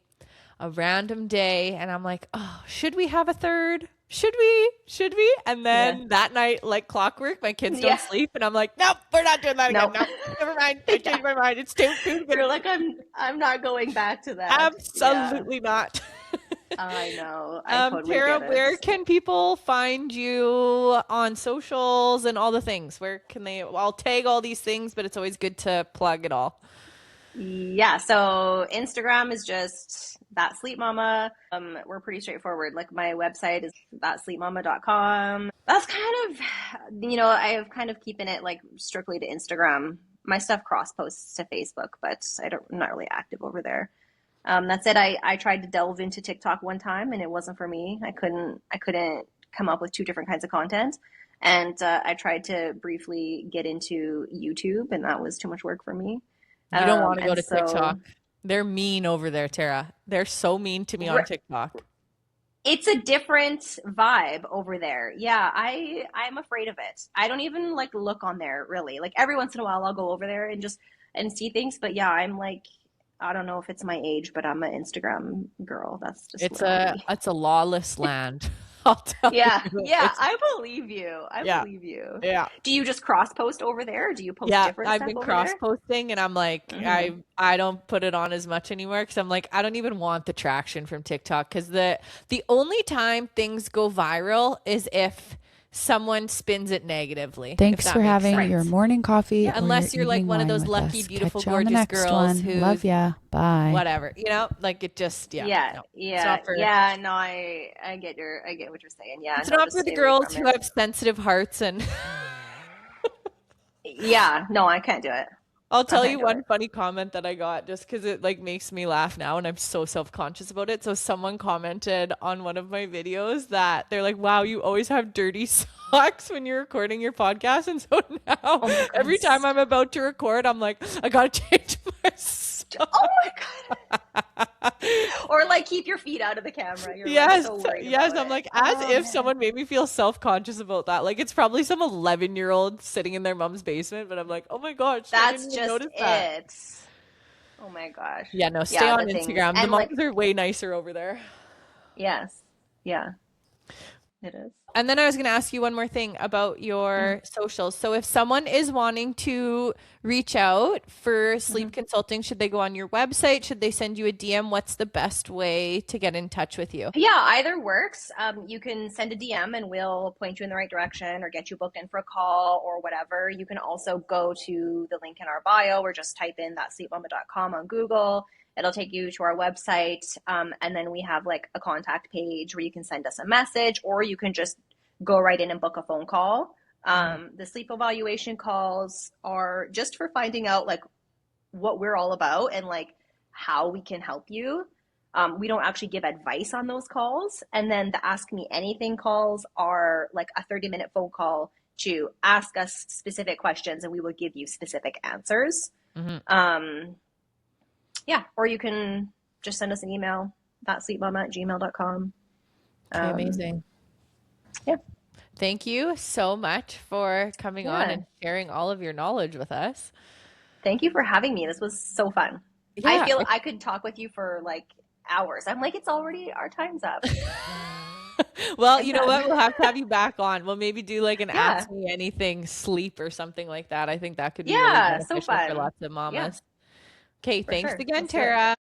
a random day, and I'm like, oh, should we have a third? Should we? Should we? And Yeah. then that night, like clockwork, my kids don't Yeah. sleep, and I'm like, nope, we're not doing that again. Nope. Nope, never mind. I Yeah. changed my mind. It's too good. You're like, I'm not going back to that. Yeah. Absolutely not. I know. I totally Tara, get it. where can people find you on socials and all the things? Where can they? Well, I'll tag all these things, but it's always good to plug it all. Yeah, so Instagram is just that sleep mama. We're pretty straightforward. Like my website is thatsleepmama.com. That's kind of, I have kind of keeping it like strictly to Instagram. My stuff cross posts to Facebook, but I'm not really active over there. That said, I tried to delve into TikTok one time and it wasn't for me. I couldn't come up with two different kinds of content. And I tried to briefly get into YouTube and that was too much work for me. You don't want to go And to TikTok. so They're mean over there, Tara. They're so mean to me on TikTok. it's a different vibe over there. Yeah, I'm afraid of it. I don't even like look on there really. Like every once in a while I'll go over there and just and see things, but yeah, I'm like I don't know if it's my age, but I'm an Instagram girl. That's just It's what I'll a be. it's a lawless land. I'll tell Yeah, you. yeah, It's I believe you. I yeah, believe you. yeah. Do you just cross post over there? Do you post Yeah, different I've stuff been over cross there? posting and I'm like Hmm. I don't put it on as much anymore because I'm like I don't even want the traction from TikTok because the only time things go viral is if someone spins it negatively, if Thanks that for makes having your Right. sense. morning coffee Yeah. or your Unless you're like evening one of wine those with lucky, us. beautiful, Catch you on the gorgeous next girls one. who Love ya. Bye. whatever, like it just Yeah, no. It's yeah, not for yeah. No, I get what you're saying. Yeah, it's no, not just for the stay away girls from who it. have sensitive hearts and Yeah, no, I can't do it. I'll I tell can't you do one it. funny comment that I got just because it like makes me laugh now and I'm so self-conscious about it. So someone commented on one of my videos that they're like, wow, you always have dirty socks when you're recording your podcast. And so now Oh my God, every time I'm about to record, I'm like, I gotta change my oh socks. my God. Or like keep your feet out of the camera. You're like Yes, so worried yes. about I'm it. like, as Oh if man. someone made me feel self-conscious about that. Like it's probably some 11-year-old sitting in their mom's basement, but I'm like, oh my gosh, I didn't That's even just notice that. it. Oh my gosh. Yeah, no, stay Yeah, on the things. Instagram. The And like, moms are way nicer over there. yes. Yeah, it is. And then I was going to ask you one more thing about Mm-hmm. your socials. So if someone is wanting to reach out for Mm-hmm. sleep consulting, should they go on your website? Should they send you a DM? What's the best way to get in touch with you? Yeah, either works. You can send a DM and we'll point you in the right direction or get you booked in for a call or whatever. You can also go to the link in our bio or just type in thatsleepmama.com on Google. It'll take you to our website. And then we have like a contact page where you can send us a message or you can just go right in and book a phone call. Mhm. The sleep evaluation calls are just for finding out like what we're all about and like how we can help you. We don't actually give advice on those calls. And then the Ask Me Anything calls are like a 30-minute phone call to ask us specific questions and we will give you specific answers. Mhm. Um, yeah, or you can just send us an email, thatsleepmama@gmail.com. Okay, Um, amazing. yeah, Thank you so much for coming on yeah. and sharing all of your knowledge with us. Thank you for having me. This was so fun. I Yeah. feel I could talk with you for like hours. I'm like, it's already our time's up. Well, I'm you know done. what? We'll have to have you back on. We'll maybe do like an Yeah. Ask Me Anything sleep or something like that. I think that could be really Yeah, so beneficial for fun. lots of Yeah, mamas. Okay, for thanks sure. again, Let's do it. Tara.